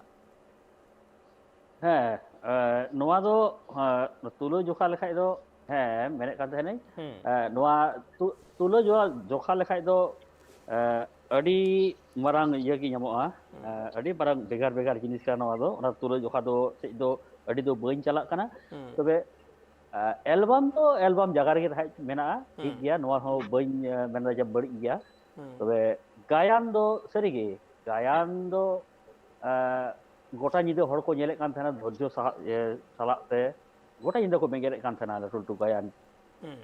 नोआ दो तुलो जोखा लेखाय दो मेने कान तहने नोआ तुलो जोखा लेखाय दो अडी मारांग इया की ᱧᱟᱢᱚᱜᱼᱟ अडी मारांग बेगार बेगार जिनिस का नोआ दो ओना तुलो जोखा दो से दो अडी दो बइन चलाक कना तबे एल्बम जगह रे थाय मेना ठीक गया नोआ हो बइन मेना जे बड़ी गया तबे गायन दो सरीगे गायन दो गोटा निदे हर को नेले कान थाना धैर्य सालाते गोटा निदे को बेंगेरे कान थाना लटू गायन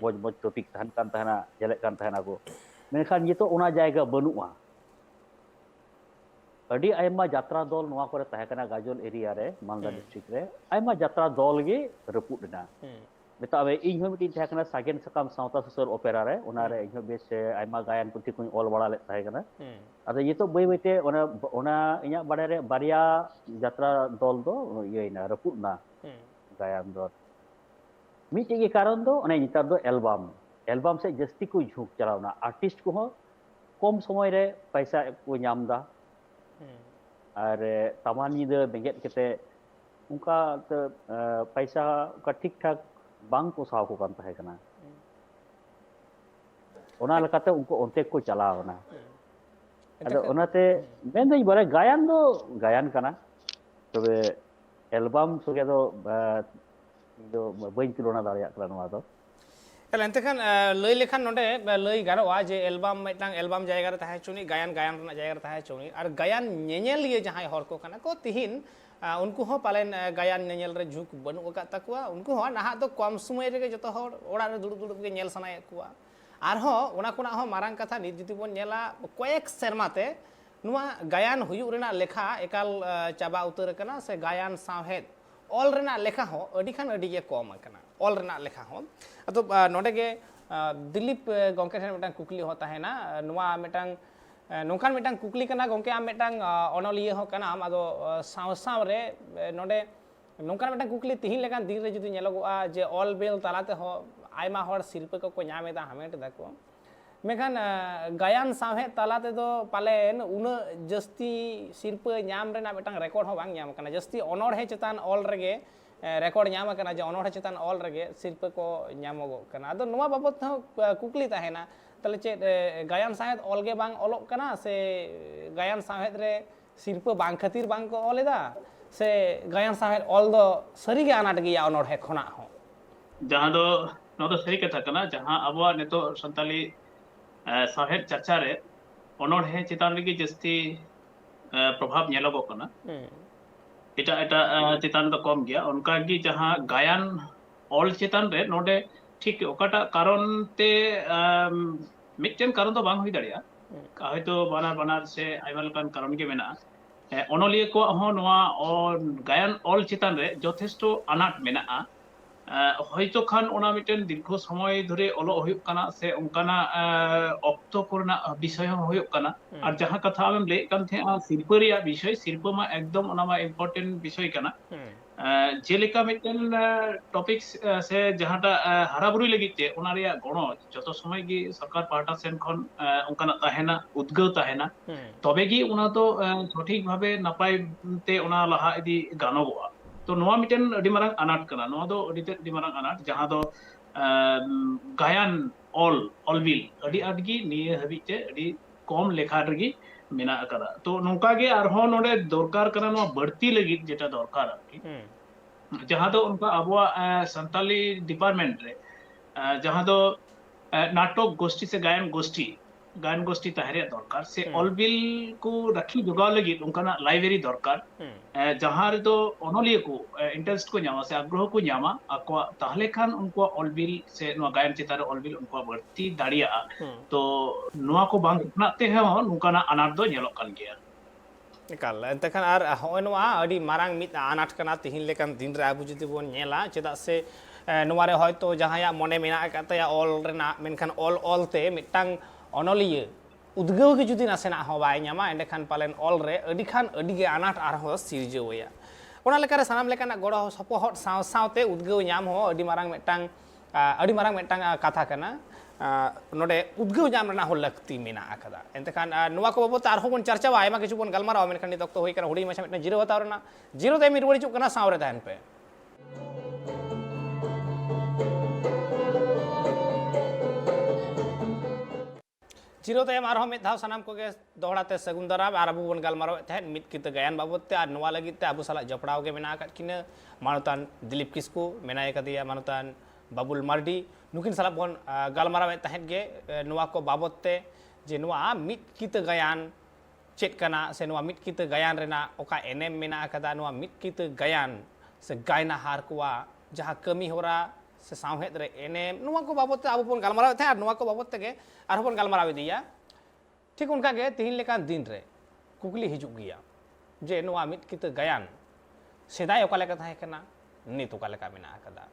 मज मज टॉपिक थान कान थाना नेले कान थाना को मेनखान ये तो ओना जायगा बनुआ अडी आयमा यात्रा दल नोआ करे ताहे कना गाजल एरिया रे मालदा डिस्ट्रिक्ट रे आयमा यात्रा दल गे रपुडना बेताबे इन हो मिटी थाहे कना सागेन सकाम सावता सुसर ओपेरा रे ओना रे इन बेस आयमा गायन पुथि को ऑल बड़ा ले ताहे कना अदो ये तो बई बईते ओना इया बारे रे बारिया यात्रा दल दो इयना रपुडना गायन दो मिटी के कारण दो ओने नितार दो एल्बम से जस्ती को झुक चलावना आर्टिस्ट को कम समय रे पैसा को ᱧᱟᱢदा और तमानी दे बेंगेट केते उनका पैसा का ठीक ठाक बांग को साव को कान ताहे कना ओना लकाते उनको ओनते को चलावना अदो ओनाते मेन दई बारे गायन दो गायन कना तबे एल्बम सुगे दो बइन तुलना दाड़िया कला नोआ दो एंते खान लई लेखान नोंडे लई गारोआ जे एल्बम मिटटांग एल्बम जायगा रे ताहे चुनी गायन रना जायगा रे ताहे चुनी और गायन नेनेल लिए जहां हर को कना को तिहिन उनको हो पालेन गायन नेनेल रे झुक बनु का तकुआ उनको हो नाहा दो कम समय रे जतो हर ओड़ा रे दुड़ुब के नेल सनाय कुआ आर हो ओना कोना हो मारांग कथा नित जति बन नेला कयेक सेरमाते नुआ गायन हुयु रेना लेखा एकाल चाबा उतर कना से गायन सावहेद ऑल रेना लेखा हो अडी खान अडी गे कम कना ऑल रेना लेखा हो अतो नोडे गे दिलीप गोंके ठेन मिटang कुकली हो ताहेना नोवा मिटang नोंखान मिटang कुकली kana गोंके आम मिटang अनलिया हो kana आम आदो साव रे नोडे नोंखान मिटang कुकली तिहिन लेकान दिन रे जुदी नेलोगोआ जे ऑल बेल तालाते हो आयमा हर शिल्प को नामेदा हमेट दाको मेखान गायन साहे तालाते दो पालेन उन जस्ती शिल्प नाम रेना मिटang रेकॉर्ड हो बांग नाम kana जस्ती अनोढ़े चेतान ऑल रेगे रेकॉर्ड नाम करना जे अनोढ़े चेतान ऑल रेगे शिल्प को नामोगो करना अदो नोवा बाबत हो कुकली ताहेना तले चेत गायन साहेद ऑलगे बांग ऑलोक करना से गायन साहेद रे शिल्प बांग खातिर बांग को ऑलेदा से गायन साहेद ऑल दो सरीगे अनाट गिया अनोढ़े खना हो जहां दो नो दो सही कथा कना जहां अबवा नेतो संताली साहेद चर्चा रे अनोढ़े चेतान लगी जस्ती प्रभाव नेलोगो कना एटा एटा चेतान तो कम गया उनका की जहां गायन ऑल चेतान रे नोडे ठीक ओकाटा कारण ते मिटन कारण तो बांग हुई दड़िया हयतो बानार बानार से आइमा लकान कारण के मेना अनलिया को हो नोआ और गायन ऑल चेतान रे यथेष्ट अनाट मेना হয়তো খান ওনা মিটেন দীর্ঘ সময় ধরে অলো হইব কানা সে উনকানা অক্ত করনা বিষয় হইব কানা আর যাহা কথা আমি লে কান থে শিল্পরিয়া বিষয় শিল্প মা একদম ওনা মা ইম্পর্টেন্ট বিষয় কানা যেলেকা মিটেন টপিকস সে যাহাটা হারাবুরি লাগিতে ওনা রিয়া গণ যত সময় কি সরকার পার্টা সেন খন উনকানা তাহেনা উদ্গও তাহেনা তবে কি ওনা তো সঠিক ভাবে নাপাই তে ওনা লাহা ইদি গানগোয়া तो नोआ मिटेन अडी मारंग अनाट कना नोआ दो अडी ते मारंग अनाट जहां दो गायन ऑल विल अडी अडगी निये हबिते अडी कम लेखा रगी मेना अकदा तो नोका गे आरहो नोडे दरकार कना नोआ बढ़ती लगी जेटा दरकार आरकी जहां दो उनका अबवा संताली डिपार्टमेंट रे जहां दो नाटक गोष्ठी से गायन गोष्ठी तहरे दरकार से ऑल बिल को रखी जुगाव लगी उनका लाइब्रेरी दरकार जहां रे तो अनलिया को इंटरेस्ट को न्यामा से आग्रह को न्यामा आको ताहले खान उनको ऑल बिल से नो गायन चितारे ऑल बिल उनको बढ़ती दाड़िया तो नोआ को बांग नाते है उनका अनाट दो नेलो कान गया एकाल एंते खान आर होय नोआ अडी मारांग मित अनाट कना तिहिन लेकान दिन रे आबु जुदी बोन नेला चेदा से नोआ रे हयतो जहाया मने मेना कातया ऑल रेना मेनखान ऑल ते मिटांग अनलिया उद्गव के जुदी नासेना हो बाय नामा एंडे खान पालेन ऑल रे अडी खान अडी गे अनाट आर हो सिरजोया ओना लेकारे सानाम लेकाना गड़ो सपोहट साव सावते उद्गव नाम हो अडी मारांग मेटांग कथा कना नोडे उद्गव नाम रना हो लगती मेना आकदा एंते खान नोवा को बाबत आर हो बन चर्चा वा आयमा किछु बन गलमाराव मेनखान नि तक्तो होई कना हुडी माछा मेटना जीरो हताव रना जीरो ते मी रुवाड़ी चुक कना साव रे ताहन पे जीरो तयम आर मित धाव सानाम को गे दोहड़ाते सगुन दराब आर अबु बन गलमाराव तहन मित कित गायन बाबत आर नोवा लगित अबु साला जपड़ाव गे मेना आकत किना मानतान दिलीप किस्कू मेनाय कदिया मानतान बाबुल मार्डी नुकिन साला बन गलमाराव तहन गे नोवा को बाबत ते जे नोवा मित कित गायन चेत कना से नोवा मित कित गायन रेना ओका एनएम मेना कदा नोवा मित कित गायन से गायना हार कुआ जहां कमी होरा से सावहेद रे एनएम नोवा को बाबत ते अबु बन गलमाराव थे आर नोवा को बाबत ते गे आर बन गलमाराव दिया ठीक उनका गे तिहिन लेकान दिन रे कुकली हिजुग गया जे नोवा मित कित गायन सेदाय ओका लेका थाहे कना नित ओका लेका मेना कदा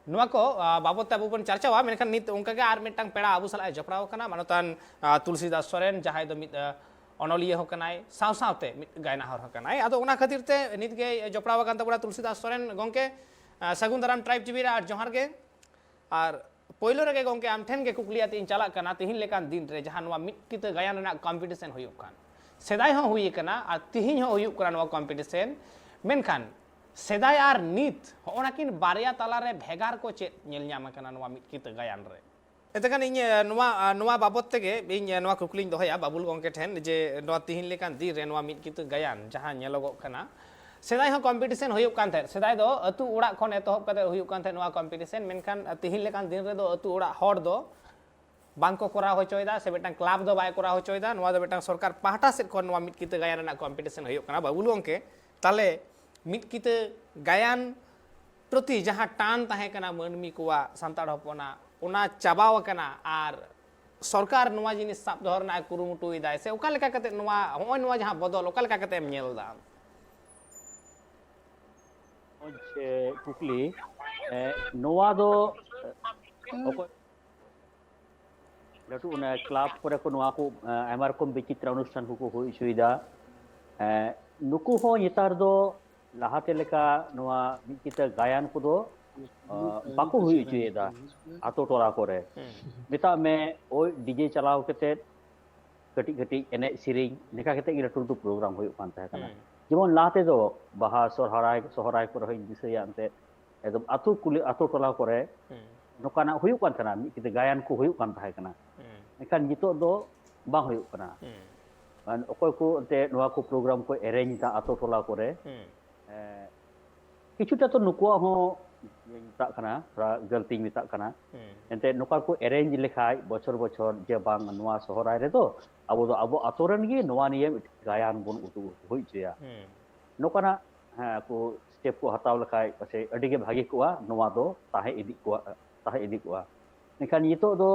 नोवा को बाबत अबु बन चर्चा वा मेनखान नित उनका गे आर मिटांग पेड़ा अबु सला जपड़ाव कना मानतान तुलसीदास सोरेन जहाय दो मित अनलिया हो कनाय साव सावते मित गायना हर हो कनाय आदो ओना खातिर ते नित गे जपड़ाव कान तबड़ा तुलसीदास सोरेन गोंके सगुन दाराम ट्राइब जीबीरा आर जोहार गे आर पहिलो रे गोंके आम ठेन गे कुकलिया तीन चला कना तिहिन लेकान दिन रे जहां नोवा मित कित गायन रेना कॉम्पिटिशन हुयुक कान सेदाय हो हुई कना आ तिहिन हो हुयुक कना नोवा कॉम्पिटिशन मेनखान सेदाय आर नित होनाकिन बारिया ताला रे भेगार को चेत नेल न्याम कना नोवा मित कित गायन रे एतकान इन नोवा बाबत तेगे इन नोवा कुकलिन दोहया बाबुल गोंके ठेन जे नोवा तिहिन लेकान दिन रे नोवा मित कित गायन जहां नेलोगो कना सेदाय हो कॉम्पिटिशन हुयुक कान थे सेदाय दो अतु उड़ा खन एतहब कते हुयुक कान थे नोवा कॉम्पिटिशन मेनखान तिहिन लेकान दिन रे दो अतु उड़ा हर दो बांको कोरा होचोयदा से बेटांग क्लब दो बाय कोरा होचोयदा नोवा दो बेटांग सरकार पाहटा से खन नोवा मित कित गायन रेना कॉम्पिटिशन हुयुक काना बाबुल गोंके ताले मित कित गायन प्रति जहां टान ताहे कना मानमी कोवा सांताड़ हपना ओना चाबाव कना आर सरकार नोवा जिनिस साब दोहरना कुरुमुटुयदा से ओका लेका कते नोवा होय नोवा जहां बदल ओका लेका कते नेलदा कुकली नोवा दो ᱞᱟᱹᱴᱩ ᱚᱱᱟ ᱠᱞᱟᱵ ᱠᱚᱨᱮ ᱠᱚ ᱱᱚᱣᱟ ᱠᱚ ᱟᱭᱢᱟ ᱨᱚᱠᱚᱢ ᱵᱤᱪᱤᱛᱨᱚ ᱚᱱᱩᱥᱴᱷᱟᱱ ᱠᱚᱠᱚ ᱦᱩᱭ ᱦᱚᱪᱚᱭᱮᱫᱟ ᱱᱩᱠᱩ ᱦᱚᱸ ᱱᱮᱛᱟর ᱫᱚ ᱞᱟᱦᱟᱛᱮ ᱞᱮᱠᱟ ᱱᱚᱣᱟ ᱢᱤᱫ ᱠᱤᱛᱟᱹ ᱜᱟᱭᱟᱱ ᱠᱚᱫᱚ ᱵᱟᱠᱚ ᱦᱩᱭ ᱦᱚᱪᱚᱭᱮᱫᱟ ᱟᱛᱳ ᱴᱚᱞᱟ ᱠᱚᱨᱮ ᱢᱮᱛᱟᱜ ᱢᱮ ᱳᱭ ᱰᱤᱡᱮ ᱪᱟᱞᱟᱣ ᱠᱟᱛᱮᱫ ᱠᱟᱹᱴᱤᱡ ᱠᱟᱹᱴᱤᱡ ᱮᱱᱮᱡ ᱥᱮᱨᱮᱧ ᱱᱤᱝᱠᱟ ᱠᱟᱛᱮᱫ ᱜᱮ ᱞᱟᱹᱴᱩ ᱞᱟᱹᱴᱩ ᱯᱨᱳᱜᱨᱟᱢ ᱦᱩᱭᱩᱜ ᱠᱟᱱ ᱛᱟᱦᱮᱸ ᱠᱟᱱᱟ ᱡᱮᱢᱚᱱ ᱞᱟᱦᱟ ᱛᱮᱫᱚ ᱵᱟᱦᱟ ᱥᱚᱦᱨᱟᱭ ᱠᱚᱨᱮ ᱦᱚᱸᱧ ᱫᱤᱥᱟᱹᱭᱟ ᱮᱱᱛᱮᱫ ᱮᱠᱫᱚᱢ ᱟᱛᱳ ᱴᱚᱞᱟ ᱠᱚᱨᱮ ᱱᱚᱝᱠᱟᱱᱟᱜ ᱦᱩᱭᱩᱜ ᱠᱟᱱ ᱛᱟᱦᱮᱱᱟ ᱢᱤᱫ ᱠᱤᱛᱟᱹ ᱜᱟᱭᱟᱱ ᱠᱚ ᱦᱩᱭᱩᱜ ᱠᱟᱱ ᱛᱟᱦᱮᱸ ᱠᱟᱱᱟ ᱢᱮᱱᱠᱷᱟन ᱱᱤᱛᱚᱜ ᱫᱚ ᱵᱟᱝ ᱦᱩᱭᱩᱜ ᱠᱟᱱᱟ ᱚᱠᱚᱭ ᱠᱚ ᱮᱱᱛᱮᱫ ᱱᱚᱣᱟ ᱠᱚ ᱯᱨᱳᱜᱨᱟᱢ ᱠᱚ ᱮᱨᱮᱧ ᱮᱫᱟ ᱟᱛᱳ ᱴᱚᱞᱟ ᱠᱚᱨᱮ ᱠᱤᱪᱷᱩᱴᱟ ᱛᱚ ᱱᱩᱠᱩᱣᱟᱜ ᱦᱚᱸ ᱢᱮᱛᱟᱜ ᱠᱟᱱᱟ ᱛᱷᱚᱲᱟ ᱜᱟᱹᱞᱛᱤᱧ ᱢᱮᱛᱟᱜ ᱠᱟᱱᱟ ᱮᱱᱛᱮᱫ ᱱᱚᱝᱠᱟ ᱠᱚ ᱮᱨᱮᱧ ᱞᱮᱠᱷᱟᱡ ᱵᱚᱪᱷᱚᱨ ᱵᱚᱪᱷᱚᱨ ᱡᱮ ᱵᱟᱝ ᱱᱚᱣᱟ ᱥᱚᱦᱨᱟᱭ ᱨᱮᱫᱚ ᱟᱵᱚ ᱫᱚ ᱟᱵᱚ ᱟᱛᱳ ᱨᱮᱱ ᱜᱮ ᱱᱚᱣᱟ ᱱᱤᱭᱮ ᱢᱤᱫᱴᱮᱱ ᱜᱟᱭᱟᱱ ᱵᱚᱱ ᱦᱩᱭ ᱦᱚᱪᱚᱭᱟ ᱱᱚᱝᱠᱟᱱᱟᱜ ᱠᱚ ᱥᱴᱮᱯ ᱠᱚ ᱦᱟᱛᱟᱣ ᱞᱮᱠᱷᱟᱡ ᱯᱟᱥᱮᱡ ᱟᱹᱰᱤᱜᱮ ᱵᱷᱟᱜᱤ ᱠᱚᱜᱼᱟ ᱱᱚᱣᱟ ᱫᱚ ᱛᱟᱦᱮᱸ ᱤᱫᱤ ᱠᱚᱜᱼᱟ ᱢᱮᱱᱠᱷᱟᱱ ᱱᱤᱛᱚᱜ ᱫᱚ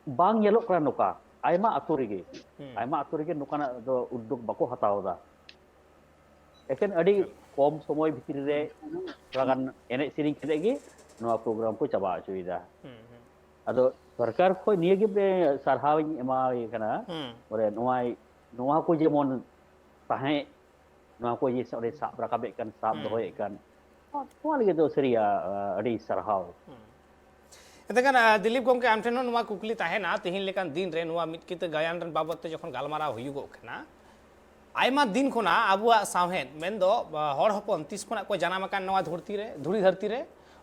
bang nyelok kan noka aima atur rege nokana do uddog bako hataw da eken adi kom somoy bhitri re ragan enej sering kete ge noa program ko chaba achuida ado sarkar khoi niye ge be sarhaw ema kana ore noa ko jemon tahe noa ko ye sore sab rakabe kan sab dohoy kan noa lege do seria adi sarhaw एतकान Dilip गमके आम ठेन नुआ कुकली ताहेना तिहिन लेकान दिन रे नुआ मिट किते गायन run बाबत ते जखन गालमाराव हुयुगो खना आयमा दिन खोना आबुआ सावहेद मेनदो हर हपन तीस खोना को जानाम कान नुआ धुड़ी धरती रे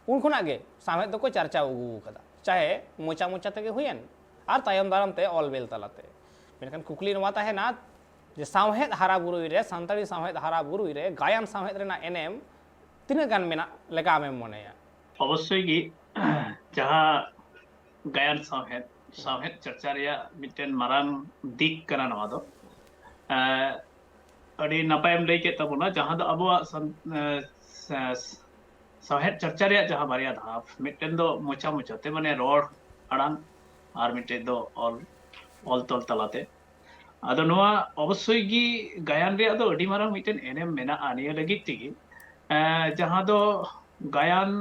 उन खोना गे सावहेद दो को चर्चा उगु कदा चाहे मोचा मोचा तगे हुयन आर तायम दाराम ते ऑल बेल तलाते मेनखान कुकली नुआ ताहेना जे सावहेद हारा बुरुई रे सांताड़ी सावहेद हारा बुरुई रे गायन सावहेद रेना एनएम तिना गान मेना लेका आमेम मनेया अवश्य गी जहाँ गायन सावहेद चर्चा रेया मिटन मारांग दिक कना नवा दो अड़ी नपायम लई के तबुना जहाँ दो अबो सावहेद चर्चा रेया जहाँ बारिया धाप मिटन दो मोचा ते माने रोड अड़ांग आर मिटन दो ऑल तोल तलाते आदो नवा अवश्य गी गायन रेया दो अड़ी मारांग मिटन एनएम मेना आनिया लगी तिगी जहाँ दो गायन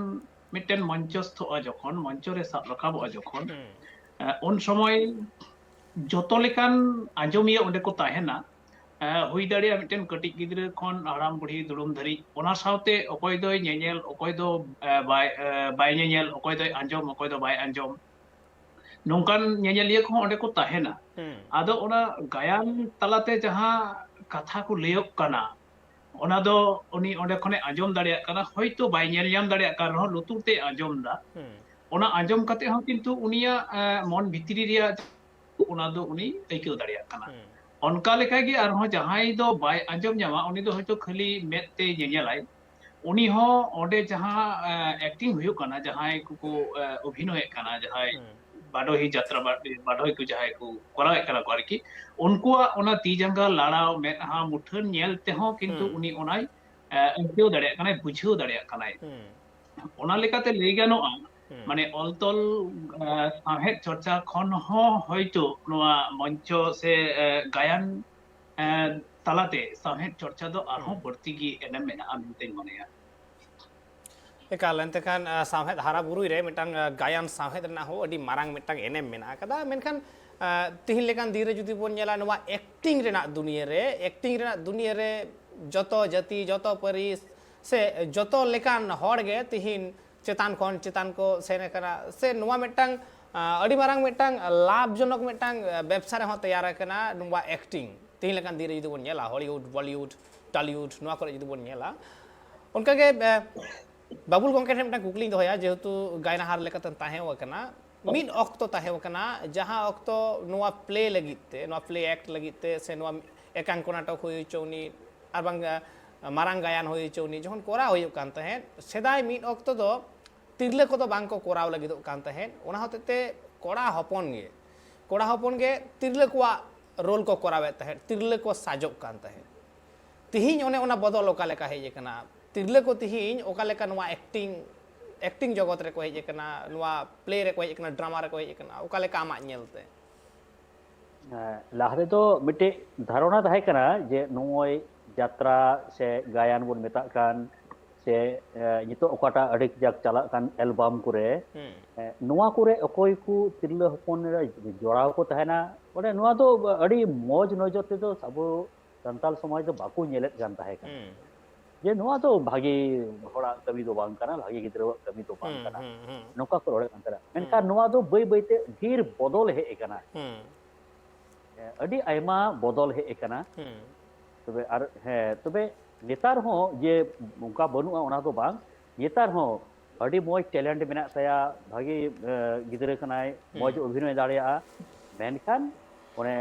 मिटन मंचस्थ जखन मंच रे साब रखाब जखन उन समय जतो लेकान आंजमिया उंडे को ताहेना हुई दाड़िया मिटन कटिक गिद्रे खन आराम बुढ़ी दुड़ुम धरी ओना सावते अकय दोय नेनेल अकय दो बाय नेनेल अकय दोय आंजम अकय दो बाय आंजम नोंकान नेनेलिया को उंडे को ताहेना आदो ओना गायन तलाते जहां कथा को लयक काना ओना दो उनी ओंडे खने आंजम दाड़िया काना होयतो बाय नेल ᱧᱟᱢ दाड़िया कान रहो लुतुरते आंजम दा ओना आंजम कते हूं किंतु उनिया मन भितरी रिया ओना दो उनी अइकौ दाड़िया काना ओनका लेका गे आरहो जहाई दो बाय आंजम ᱧᱟᱢᱟ उनी दो होयतो खाली मेते नेनेलाय उनी हो ओंडे जहां एक्टिंग हुयो काना जहाई को अभिनय काना जहाई बाडोही यात्रा बाडोही को जहाई को करावे काना को आरकी उनकुआ ओना ती जंगा लाड़ाव मेहा मुठन नेल तेहो किंतु उनी ओनाय अइकौ दाड़िया कानाय बुझाव दाड़िया कानाय ओना लेकाते लई गानोआ माने अलतल सावहेद चर्चा खन हो होयतो नोआ मंचो से गायन तालाते सावहेद चर्चा दो आरहो बर्ती गी एनम मेना आमितेन मनेया एकाल एंतेखान सावहेद हारा बुरुई रे मिटांग गायन सावहेद रना हो अडी मारांग मिटांग एनएम मेना कदा मेनखान तिहिन लेकान दिन रे जुदी बोन नेला नोआ एक्टिंग रेना दुनिया रे जतो जाति जतो परिस से जतो लेकान हर गे तिहिन चेतान को सेने कना से नोआ मिटांग अडी मारांग मिटांग लाभजनक मिटांग व्यवसा रे हो तैयार कना नोआ एक्टिंग तिहिन लेकान दिन रे जुदी बोन नेला हॉलीवुड बॉलीवुड टॉलीवुड नोआ करे जुदी बोन नेला उनका के बाबुल गंके ठेन मिटांग कुकलिंग दोया जेहेतु गायन हार लेकातन ताहे वकना मिड ऑक्तो ताहे वकना जहां ऑक्तो नोआ प्ले लगिते नोआ प्ले एक्ट लगिते से नोआ एकांक नाटक होय चौनी आर बांग मारांग गायन होय चौनी जखन कोरा होय कान ताहे सेदाय मिड ऑक्तो दो तिरले को तो बांग को कोराव लगिदो कान ताहे ओना होतेते कोड़ा हपन गे तिरले को रोल को कोरावे ताहे तिरले को साजो कान ताहे तिहिन ओने ओना बदल ओका लेका हेजे कना तिरले को तिहिन ओका लेका नोआ एक्टिंग जगत रे को हेजे कना नोआ प्ले रे को हेजे कना ड्रामा रे को हेजे कना ओका लेका आमा नेलते लाहरे तो मिटे धारणा ताहे कना जे नोय यात्रा से गायन बोन मेता कान ᱥᱮ ᱱᱤᱛᱚᱜ ᱚᱠᱟᱴᱟᱜ ᱟᱹᱰᱤ ᱠᱟᱡᱟᱠ ᱪᱟᱞᱟᱜ ᱠᱟᱱ ᱮᱞᱵᱟᱢ ᱠᱚᱨᱮ ᱦᱩᱸ ᱱᱚᱣᱟ ᱠᱚᱨᱮ ᱚᱠᱚᱭ ᱠᱚ ᱛᱤᱨᱞᱟᱹ ᱦᱚᱯᱚᱱ ᱨᱮ ᱡᱚᱲᱟᱣ ᱠᱚ ᱛᱟᱦᱮᱱᱟ ᱵᱚᱞᱮ ᱱᱚᱣᱟ ᱫᱚ ᱟᱹᱰᱤ ᱢᱚᱡᱽ ᱱᱚᱡᱚᱨ ᱛᱮᱫᱚ ᱟᱵᱚ ᱥᱟᱱᱛᱟᱲ ᱥᱚᱢᱟᱡᱽ ᱫᱚ ᱵᱟᱠᱚ ᱧᱮᱞᱮᱫ ᱠᱟᱱ ᱛᱟᱦᱮᱸ ᱠᱟᱱᱟ ᱦᱩᱸ ᱡᱮ ᱱᱚᱣᱟ ᱫᱚ ᱵᱷᱟᱜᱤ ᱦᱚᱲᱟᱜ ᱠᱟᱹᱢᱤ ᱫᱚ ᱵᱟᱝ ᱠᱟᱱᱟ ᱵᱷᱟᱜᱤ ᱜᱤᱫᱽᱨᱟᱹᱣᱟᱜ ᱠᱟᱹᱢᱤ ᱫᱚ ᱵᱟᱝ ᱠᱟᱱᱟ ᱦᱩᱸ ᱱᱚᱝᱠᱟ ᱠᱚ ᱨᱚᱲᱮᱫ ᱠᱟᱱ ᱛᱟᱦᱮᱱᱟ ᱢᱮᱱᱠᱷᱟᱱ ᱱᱚᱣᱟ ᱫᱚ ᱵᱟᱹᱭ ᱵᱟᱹᱭᱛᱮ ᱰᱷᱮᱨ ᱵᱚᱫᱚᱞ ᱦᱮᱡ ᱟᱠᱟᱱᱟ ᱦᱩᱸ ᱟᱹᱰᱤ ᱟᱭᱢᱟ ᱵᱚᱫᱚᱞ ᱦᱮᱡ ᱟᱠᱟᱱᱟ ᱦᱩᱸ ᱛᱚᱵᱮ ᱟᱨ ᱛᱚᱵᱮ ᱱᱮᱛᱟর ᱦᱚᱸ ᱡᱮ ᱚᱱᱠᱟ ᱵᱟᱹᱱᱩᱜᱼᱟ ᱚᱱᱟ ᱫᱚ ᱵᱟᱝ ᱱᱮᱛᱟর ᱦᱚᱸ ᱟᱹᱰᱤ ᱢᱚᱡᱽ ᱴᱮᱞᱮᱱᱴ ᱢᱮᱱᱟᱜ ᱛᱟᱭᱟ ᱵᱷᱟᱜᱤ ᱜᱤᱫᱽᱨᱟᱹ ᱠᱟᱱᱟᱭ ᱢᱚᱡᱽ ᱚᱵᱷᱤᱱᱚᱭ ᱫᱟᱲᱮᱭᱟᱜᱼᱟ ᱢᱮᱱᱠᱷᱟन ᱚᱱᱮ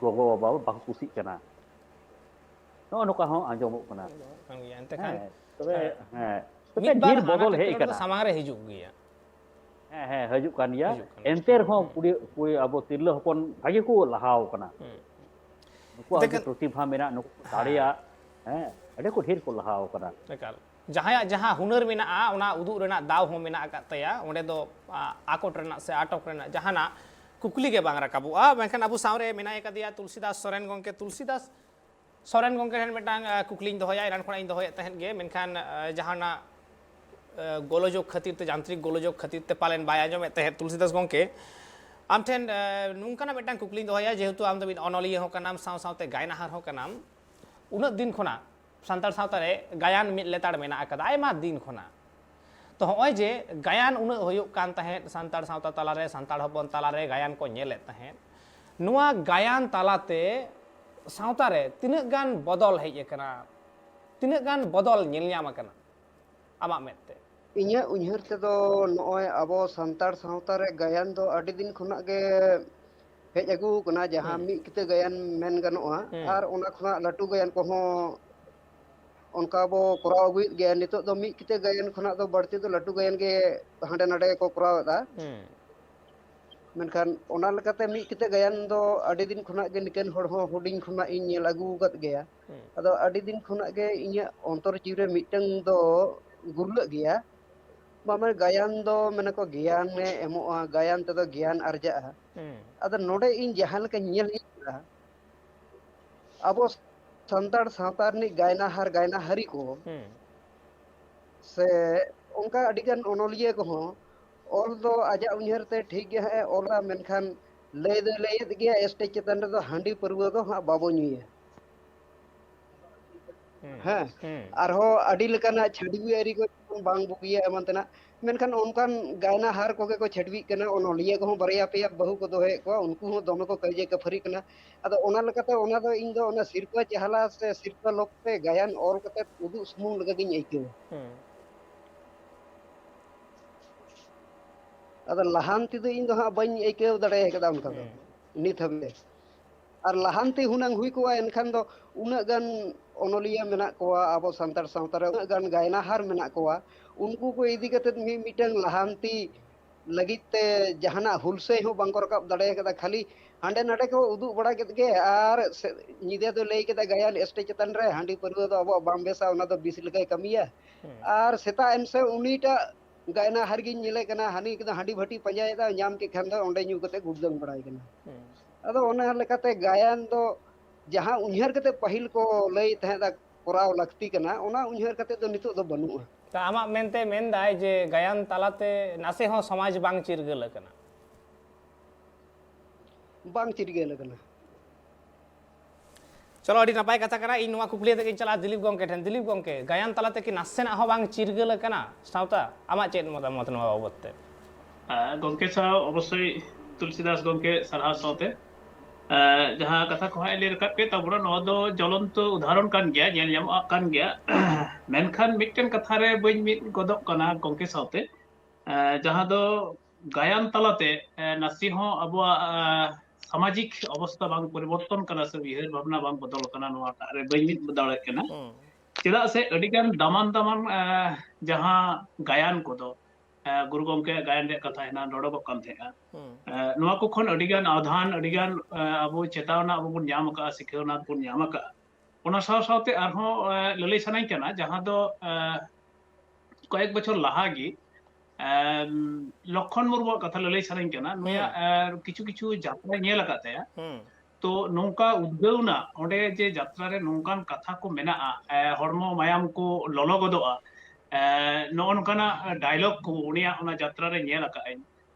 ᱜᱚᱜᱚ ᱵᱟᱵᱟ ᱵᱟᱠᱚ ᱠᱩᱥᱤᱜ ᱠᱟᱱᱟ ᱱᱚᱜᱼᱚ ᱱᱚᱝᱠᱟ ᱦᱚᱸ ᱟᱸᱡᱚᱢᱚᱜ ᱠᱟᱱᱟ ᱠᱟᱱ ᱜᱮᱭᱟ ᱮᱱᱛᱮ ᱠᱷᱟᱱ ᱛᱚᱵᱮ ᱛᱚᱵᱮ ᱢᱤᱫ ᱵᱟᱨ ᱰᱷᱮᱨ ᱟᱱᱟᱴ ᱵᱚᱫᱚᱞ ᱦᱮᱡ ᱮᱴᱠᱮᱴᱚᱬᱮ ᱫᱚ ᱟᱠᱟᱱᱟ ᱥᱟᱢᱟᱝ ᱨᱮ ᱦᱤᱡᱩᱜ ᱜᱮᱭᱟ ᱦᱤᱡᱩᱜ ᱠᱟᱱ ᱜᱮᱭᱟ ᱦᱤᱡᱩᱜ ᱠᱟᱱᱟ ᱮᱱᱛᱮ ᱨᱮᱦᱚᱸ ᱠᱩᱲᱤ ᱟᱵᱚ ᱛᱤᱨᱞᱟᱹ ᱦᱚᱯᱚᱱ ᱵᱷᱟᱜᱤ ᱠᱚ ᱞᱟᱦᱟᱣ ᱠᱟᱱᱟ ᱱᱩᱠᱩᱣᱟᱜ ᱡᱮ ᱮᱱᱛᱮ ᱯᱨᱚᱛᱤᱵᱷᱟ ᱢᱮᱱᱟᱜ ᱱᱩᱠᱩ ᱫᱟᱲᱮᱭᱟᱜ ᱟᱹᱰᱤ ᱠᱚ ᱰᱷᱮᱨ ᱠᱚ ᱞᱟᱦᱟᱣ ᱠᱟᱱᱟ ᱮᱠᱟᱞ ᱡᱟᱦᱟᱸᱭᱟᱜ ᱡᱟᱦᱟᱸ ᱦᱩᱱᱟᱹᱨ ᱢᱮᱱᱟᱜᱼᱟ ᱚᱱᱟ ᱩᱫᱩᱜ ᱨᱮᱱᱟᱜ ᱫᱟᱣ ᱦᱚᱸ ᱢᱮᱱᱟᱜ ᱟᱠᱟᱫ ᱛᱟᱭᱟ ᱚᱸᱰᱮ ᱫᱚ ᱟᱠᱚᱴ ᱨᱮᱱᱟᱜ ᱥᱮ ᱟᱴᱚᱠ ᱨᱮᱱᱟᱜ ᱡᱟᱦᱟᱱᱟᱜ ᱠᱩᱠᱞᱤ ᱜᱮ ᱵᱟᱝ ᱨᱟᱠᱟᱵᱚᱜᱼᱟ ᱢᱮᱱᱠᱷᱟन ᱟᱵᱚ ᱥᱟᱶᱨᱮ ᱢᱮᱱᱟᱭ ᱠᱟᱫᱮᱭᱟ ᱛᱩᱞᱥᱤᱫᱟᱥ ᱥᱚᱨᱮᱱ ᱜᱚᱝᱠᱮ ᱛᱩᱞᱥᱤᱫᱟᱥ ᱥᱚᱨᱮᱱ ᱜᱚᱝᱠᱮ ᱴᱷᱮᱱ ᱢᱤᱫᱴᱟᱝ ᱠᱩᱠᱞᱤᱧ ᱫᱚᱦᱚᱭᱟ ᱮᱱᱟᱱ ᱠᱷᱚᱱᱟᱜ ᱤᱧ ᱫᱚᱦᱚᱭᱮᱫ ᱛᱟᱦᱮᱸᱫ ᱜᱮ ᱢᱮᱱᱠᱷᱟन ᱡᱟᱦᱟᱱᱟᱜ गोलोजोग खातिर ते यांत्रिक गोलोजोग खातिर ते पालन बाय आंजमेद तहे तुलसीदास गंके आम ठेन नुंकाना मिटांग कुकली दोहया जेहेतु आम दो अनलिया हो कनाम साव सावते गायनाहार हो कनाम उना दिन खोना सान्तार सावता रे गायन मिद लेताड़ मेना आकदा आयमा दिन खोना तो होय जे गायन उना होयुग कान तहे सान्तार सावता तालारे सान्तार हपन तालारे गायन को नेलेत तहे नुआ गायन तालाते सावता रे तिनाग गान बदल हेज एकना तिनाग गान बदल नेल ᱧᱟᱢ akana आमा मेते ᱤᱧᱟᱹᱜ ᱩᱭᱦᱟᱹᱨ ᱛᱮᱫᱚ ᱱᱚᱜᱼᱚᱭ ᱟᱵᱚ ᱥᱟᱱᱛᱟᱲ ᱥᱟᱶᱛᱟ ᱨᱮ ᱜᱟᱭᱟᱱ ᱫᱚ ᱟᱹᱰᱤ ᱫᱤᱱ ᱠᱷᱚᱱᱟᱜ ᱜᱮ ᱦᱮᱡ ᱟᱹᱜᱩ ᱟᱠᱟᱱᱟ ᱡᱟᱦᱟᱸ ᱢᱤᱫ ᱠᱤᱛᱟᱹ ᱜᱟᱭᱟᱱ ᱢᱮᱱ ᱜᱟᱱᱚᱜᱼᱟ ᱟᱨ ᱚᱱᱟ ᱠᱷᱚᱱᱟᱜ ᱞᱟᱹᱴᱩ ᱜᱟᱭᱟᱱ ᱠᱚᱦᱚᱸ ᱚᱱᱠᱟ ᱵᱚ ᱠᱚᱨᱟᱣ ᱟᱹᱜᱩᱭᱮᱫ ᱜᱮᱭᱟ ᱱᱤᱛᱚᱜ ᱫᱚ ᱢᱤᱫ ᱠᱤᱛᱟᱹ ᱜᱟᱭᱟᱱ ᱠᱷᱚᱱᱟᱜ ᱫᱚ ᱵᱟᱹᱲᱛᱤ ᱫᱚ ᱞᱟᱹᱴᱩ ᱜᱟᱭᱟᱱ ᱜᱮ ᱦᱟᱸᱰᱮ ᱱᱟᱰᱮ ᱠᱚ ᱠᱚᱨᱟᱣᱮᱫᱟ ᱢᱮᱱᱠᱷᱟन ᱚᱱᱟ ᱞᱮᱠᱟᱛᱮ ᱢᱤᱫ ᱠᱤᱛᱟᱹ ᱜᱟᱭᱟᱱ ᱫᱚ ᱟᱹᱰᱤ ᱫᱤᱱ ᱠᱷᱚᱱᱟᱜ ᱜᱮ ᱱᱤᱠᱟᱹᱱ ᱦᱚᱲ ᱦᱚᱸ ᱦᱩᱰᱤᱧ ᱠᱷᱚᱱᱟᱜ ᱤᱧ ᱧᱮᱞ ᱟᱹᱜᱩ ᱟᱠᱟᱫ ᱜᱮᱭᱟ ᱟᱫᱚ ᱟᱹᱰᱤ ᱫᱤᱱ ᱠᱷᱚᱱᱟᱜ ᱜᱮ ᱤᱧᱟᱹᱜ ᱚᱱᱛᱚᱨ ᱡᱤᱣᱤ ᱨᱮ ᱢᱤᱫᱴᱟᱝ ᱫᱚ ᱜᱩᱨᱞᱟᱹᱜ ᱜᱮᱭᱟ ᱢᱟᱢᱟ ᱜᱟᱭᱟᱱ ᱫᱚ ᱢᱟᱱᱮ ᱠᱚ ᱜᱮᱭᱟᱱᱮ ᱮᱢᱚᱜᱼᱟ ᱜᱟᱭᱟᱱ ᱛᱮᱫᱚ ᱜᱮᱭᱟᱱ ᱟᱨᱡᱟᱜᱼᱟ ᱟᱫᱚ ᱱᱚᱰᱮ ᱤᱧ ᱡᱟᱦᱟᱸ ᱞᱮᱠᱟᱧ ᱧᱮᱞ ᱠᱮᱫᱟ ᱟᱵᱚ ᱥᱟᱱᱛᱟᱲ ᱥᱟᱶᱛᱟ ᱨᱤᱱᱤᱡ ᱜᱟᱭᱱᱟᱦᱟᱨ ᱜᱟᱭᱱᱟᱦᱟᱨᱤ ᱠᱚ ᱥᱮ ᱚᱱᱠᱟ ᱟᱹᱰᱤᱜᱟᱱ ᱚᱱᱚᱞᱤᱭᱟᱹ ᱠᱚᱦᱚᱸ ᱚᱞ ᱫᱚ ᱟᱡᱟᱜ ᱩᱭᱦᱟᱹᱨ ᱛᱮ ᱴᱷᱤᱠ ᱜᱮ ᱦᱟᱸᱜ ᱮ ᱚᱞᱟ ᱢᱮᱱᱠᱷᱟन ᱞᱟᱹᱭ ᱫᱚ ᱞᱟᱹᱭᱮᱫ ᱜᱮᱭᱟ ᱥᱴᱮᱡ ᱪᱮᱛᱟᱱ ᱨᱮᱫᱚ ᱦᱟᱺᱰᱤ ᱯᱟᱹᱨᱣᱟᱹ ᱫᱚ ᱦᱟᱸᱜ ᱵᱟᱵᱚ ᱧᱩᱭᱟ ᱦᱮᱸ ᱟᱨᱦᱚᱸ ᱟᱹᱰᱤ ᱞᱮᱠᱟᱱᱟᱜ ᱪᱷᱟᱹᱰᱣᱤ ᱟᱹᱨᱤ ᱠᱚ ᱵᱟᱝ ᱵᱩᱜᱤᱭᱟ ᱮᱢᱟᱱ ᱛᱮᱱᱟᱜ ᱢᱮᱱᱠᱷᱟन ᱚᱱᱠᱟᱱ ᱜᱟᱭᱱᱟᱦᱟᱨ ᱠᱚᱜᱮ ᱠᱚ ᱪᱷᱟᱹᱰᱣᱤᱜ ᱠᱟᱱᱟ ᱚᱱᱚᱞᱤᱭᱟᱹ ᱠᱚᱦᱚᱸ ᱵᱟᱨᱭᱟ ᱯᱮᱭᱟ ᱵᱟᱹᱦᱩ ᱠᱚ ᱫᱚᱦᱚᱭᱮᱫ ᱠᱚᱣᱟ ᱩᱱᱠᱩ ᱦᱚᱸ ᱫᱚᱢᱮ ᱠᱚ ᱠᱟᱹᱭᱡᱟᱹ ᱠᱟᱹᱯᱷᱟᱹᱨᱤ ᱠᱟᱱᱟ ᱟᱫᱚ ᱚᱱᱟ ᱞᱮᱠᱟᱛᱮ ᱚᱱᱟ ᱫᱚ ᱤᱧ ᱫᱚ ᱚᱱᱟ ᱥᱤᱨᱯᱟᱹ ᱪᱟᱦᱞᱟ ᱥᱮ ᱥᱤᱨᱯᱟᱹ ᱞᱚᱠᱛᱮ ᱜᱟᱭᱟᱱ ᱚᱞ ᱠᱟᱛᱮ ᱩᱫᱩᱜ ᱥᱩᱢᱩᱝ ᱞᱮᱠᱟᱜᱤᱧ ᱟᱹᱭᱠᱟᱹᱣᱟ ᱟᱫᱚ ᱞᱟᱦᱟᱱᱛᱤ ᱫᱚ ᱤᱧ ᱫᱚ ᱦᱟᱸᱜ ᱵᱟᱹᱧ ᱟᱹᱭᱠᱟᱹᱣ ᱫᱟᱲᱮ ᱟᱠᱟᱫᱟ ᱚᱱᱠᱟ ᱫᱚ ᱱᱤᱛ ᱦᱟᱹᱵᱤᱡ ᱟᱨ ᱞᱟᱦᱟᱱᱛᱤ ᱦᱩᱱᱟᱹᱝ ᱦᱩᱭ ᱠᱚᱜᱼᱟ ᱮᱱᱠᱷᱟᱱ ᱫᱚ ᱩᱱᱟᱹᱜ ᱜᱟᱱ ᱚᱱᱚᱞᱤᱭᱟᱹ ᱢᱮᱱᱟᱜ ᱠᱚᱣᱟ ᱟᱵᱚ ᱥᱟᱱᱛᱟᱲ ᱥᱟᱶᱛᱟ ᱨᱮ ᱩᱱᱟᱹᱜ ᱜᱟᱱ ᱜᱟᱭᱱᱟᱦᱟᱨ ᱢᱮᱱᱟᱜ ᱠᱚᱣᱟ उनको को इदी कते मिटन लहांती लगित ते जहाना हुलसे हो बांको रकाब दड़े कदा खाली हांडे नाडे को उदु बड़ा केत गे आर निदे दो लई केदा गायन स्टेज चतन रे हांडी परवा दो अब बामबेसा ओना दो 20 लगे कमिया आर सेता एमसे उनीटा गायना हरगी निले कना हानी केदा हांडी भटी पंजाय दा नाम के खान दो ओंडे न्यू कते गुदम बड़ाई कना अदो ओना लेकाते गायन दो जहां उन्हर कते पहिल को लई तहे दा कोराव लगती कना ओना उन्हर कते दो नितो दो बनुआ ता आमा मेनते मेनदाय जे गायन तालाते नासे हो समाज बांग चिरगल कना बांग चिरगल कना चलो अड़ी नपाय कथा कना इन नुआ कुकली ते चला दिलीप गंके ठन दिलीप गंके गायन तालाते कि नासेना हो बांग चिरगल कना सावता आमा चेत मत नवा बाबतते गंके सा अवश्य तुलसीदास गंके सरहा सावते जहाँ कथा को ले रखा के तबरा नवा दो ज्वलंत उदाहरण कान गया जेल जाम कान गया मेनखान मिटन कथा रे बइन मिट गदक कना गंके सावते जहाँ दो गायन तलाते नासी हो अब सामाजिक अवस्था बांग परिवर्तन कना से उयहर भावना बांग बदल कना नवा रे बइन मिट बदल कना चेदा से अडिगान दामान दामान जहाँ गायन को दो गुरु गंके गायन रे कथा हेना नोडो कान थेगा नवा को खन अडिगान आधान अडिगान अबो चेतावना अबो बुन ᱧᱟᱢ का सिखावना बुन ᱧᱟᱢ का ओना साव सावते आरहो ललई सनाई कना जहां दो कয়েক বছর লাহাগি লক্ষণ মুর্মু কথা ললই সনাই কনা নুয়া কিছু কিছু যাত্রা নেল কাতে तो नौका उद्गवना ओंडे जे यात्रा रे नौकान कथा को मेना हड़मो मायाम को ललो गदोआ ᱱᱚᱜᱼᱚ ᱱᱚᱝᱠᱟᱱᱟᱜ ᱰᱟᱭᱞᱚᱜ ᱠᱚ ᱩᱱᱤᱭᱟᱜ ᱚᱱᱟ ᱡᱟᱛᱨᱟ ᱨᱮ ᱧᱮᱞ ᱟᱠᱟᱫᱟᱹᱧ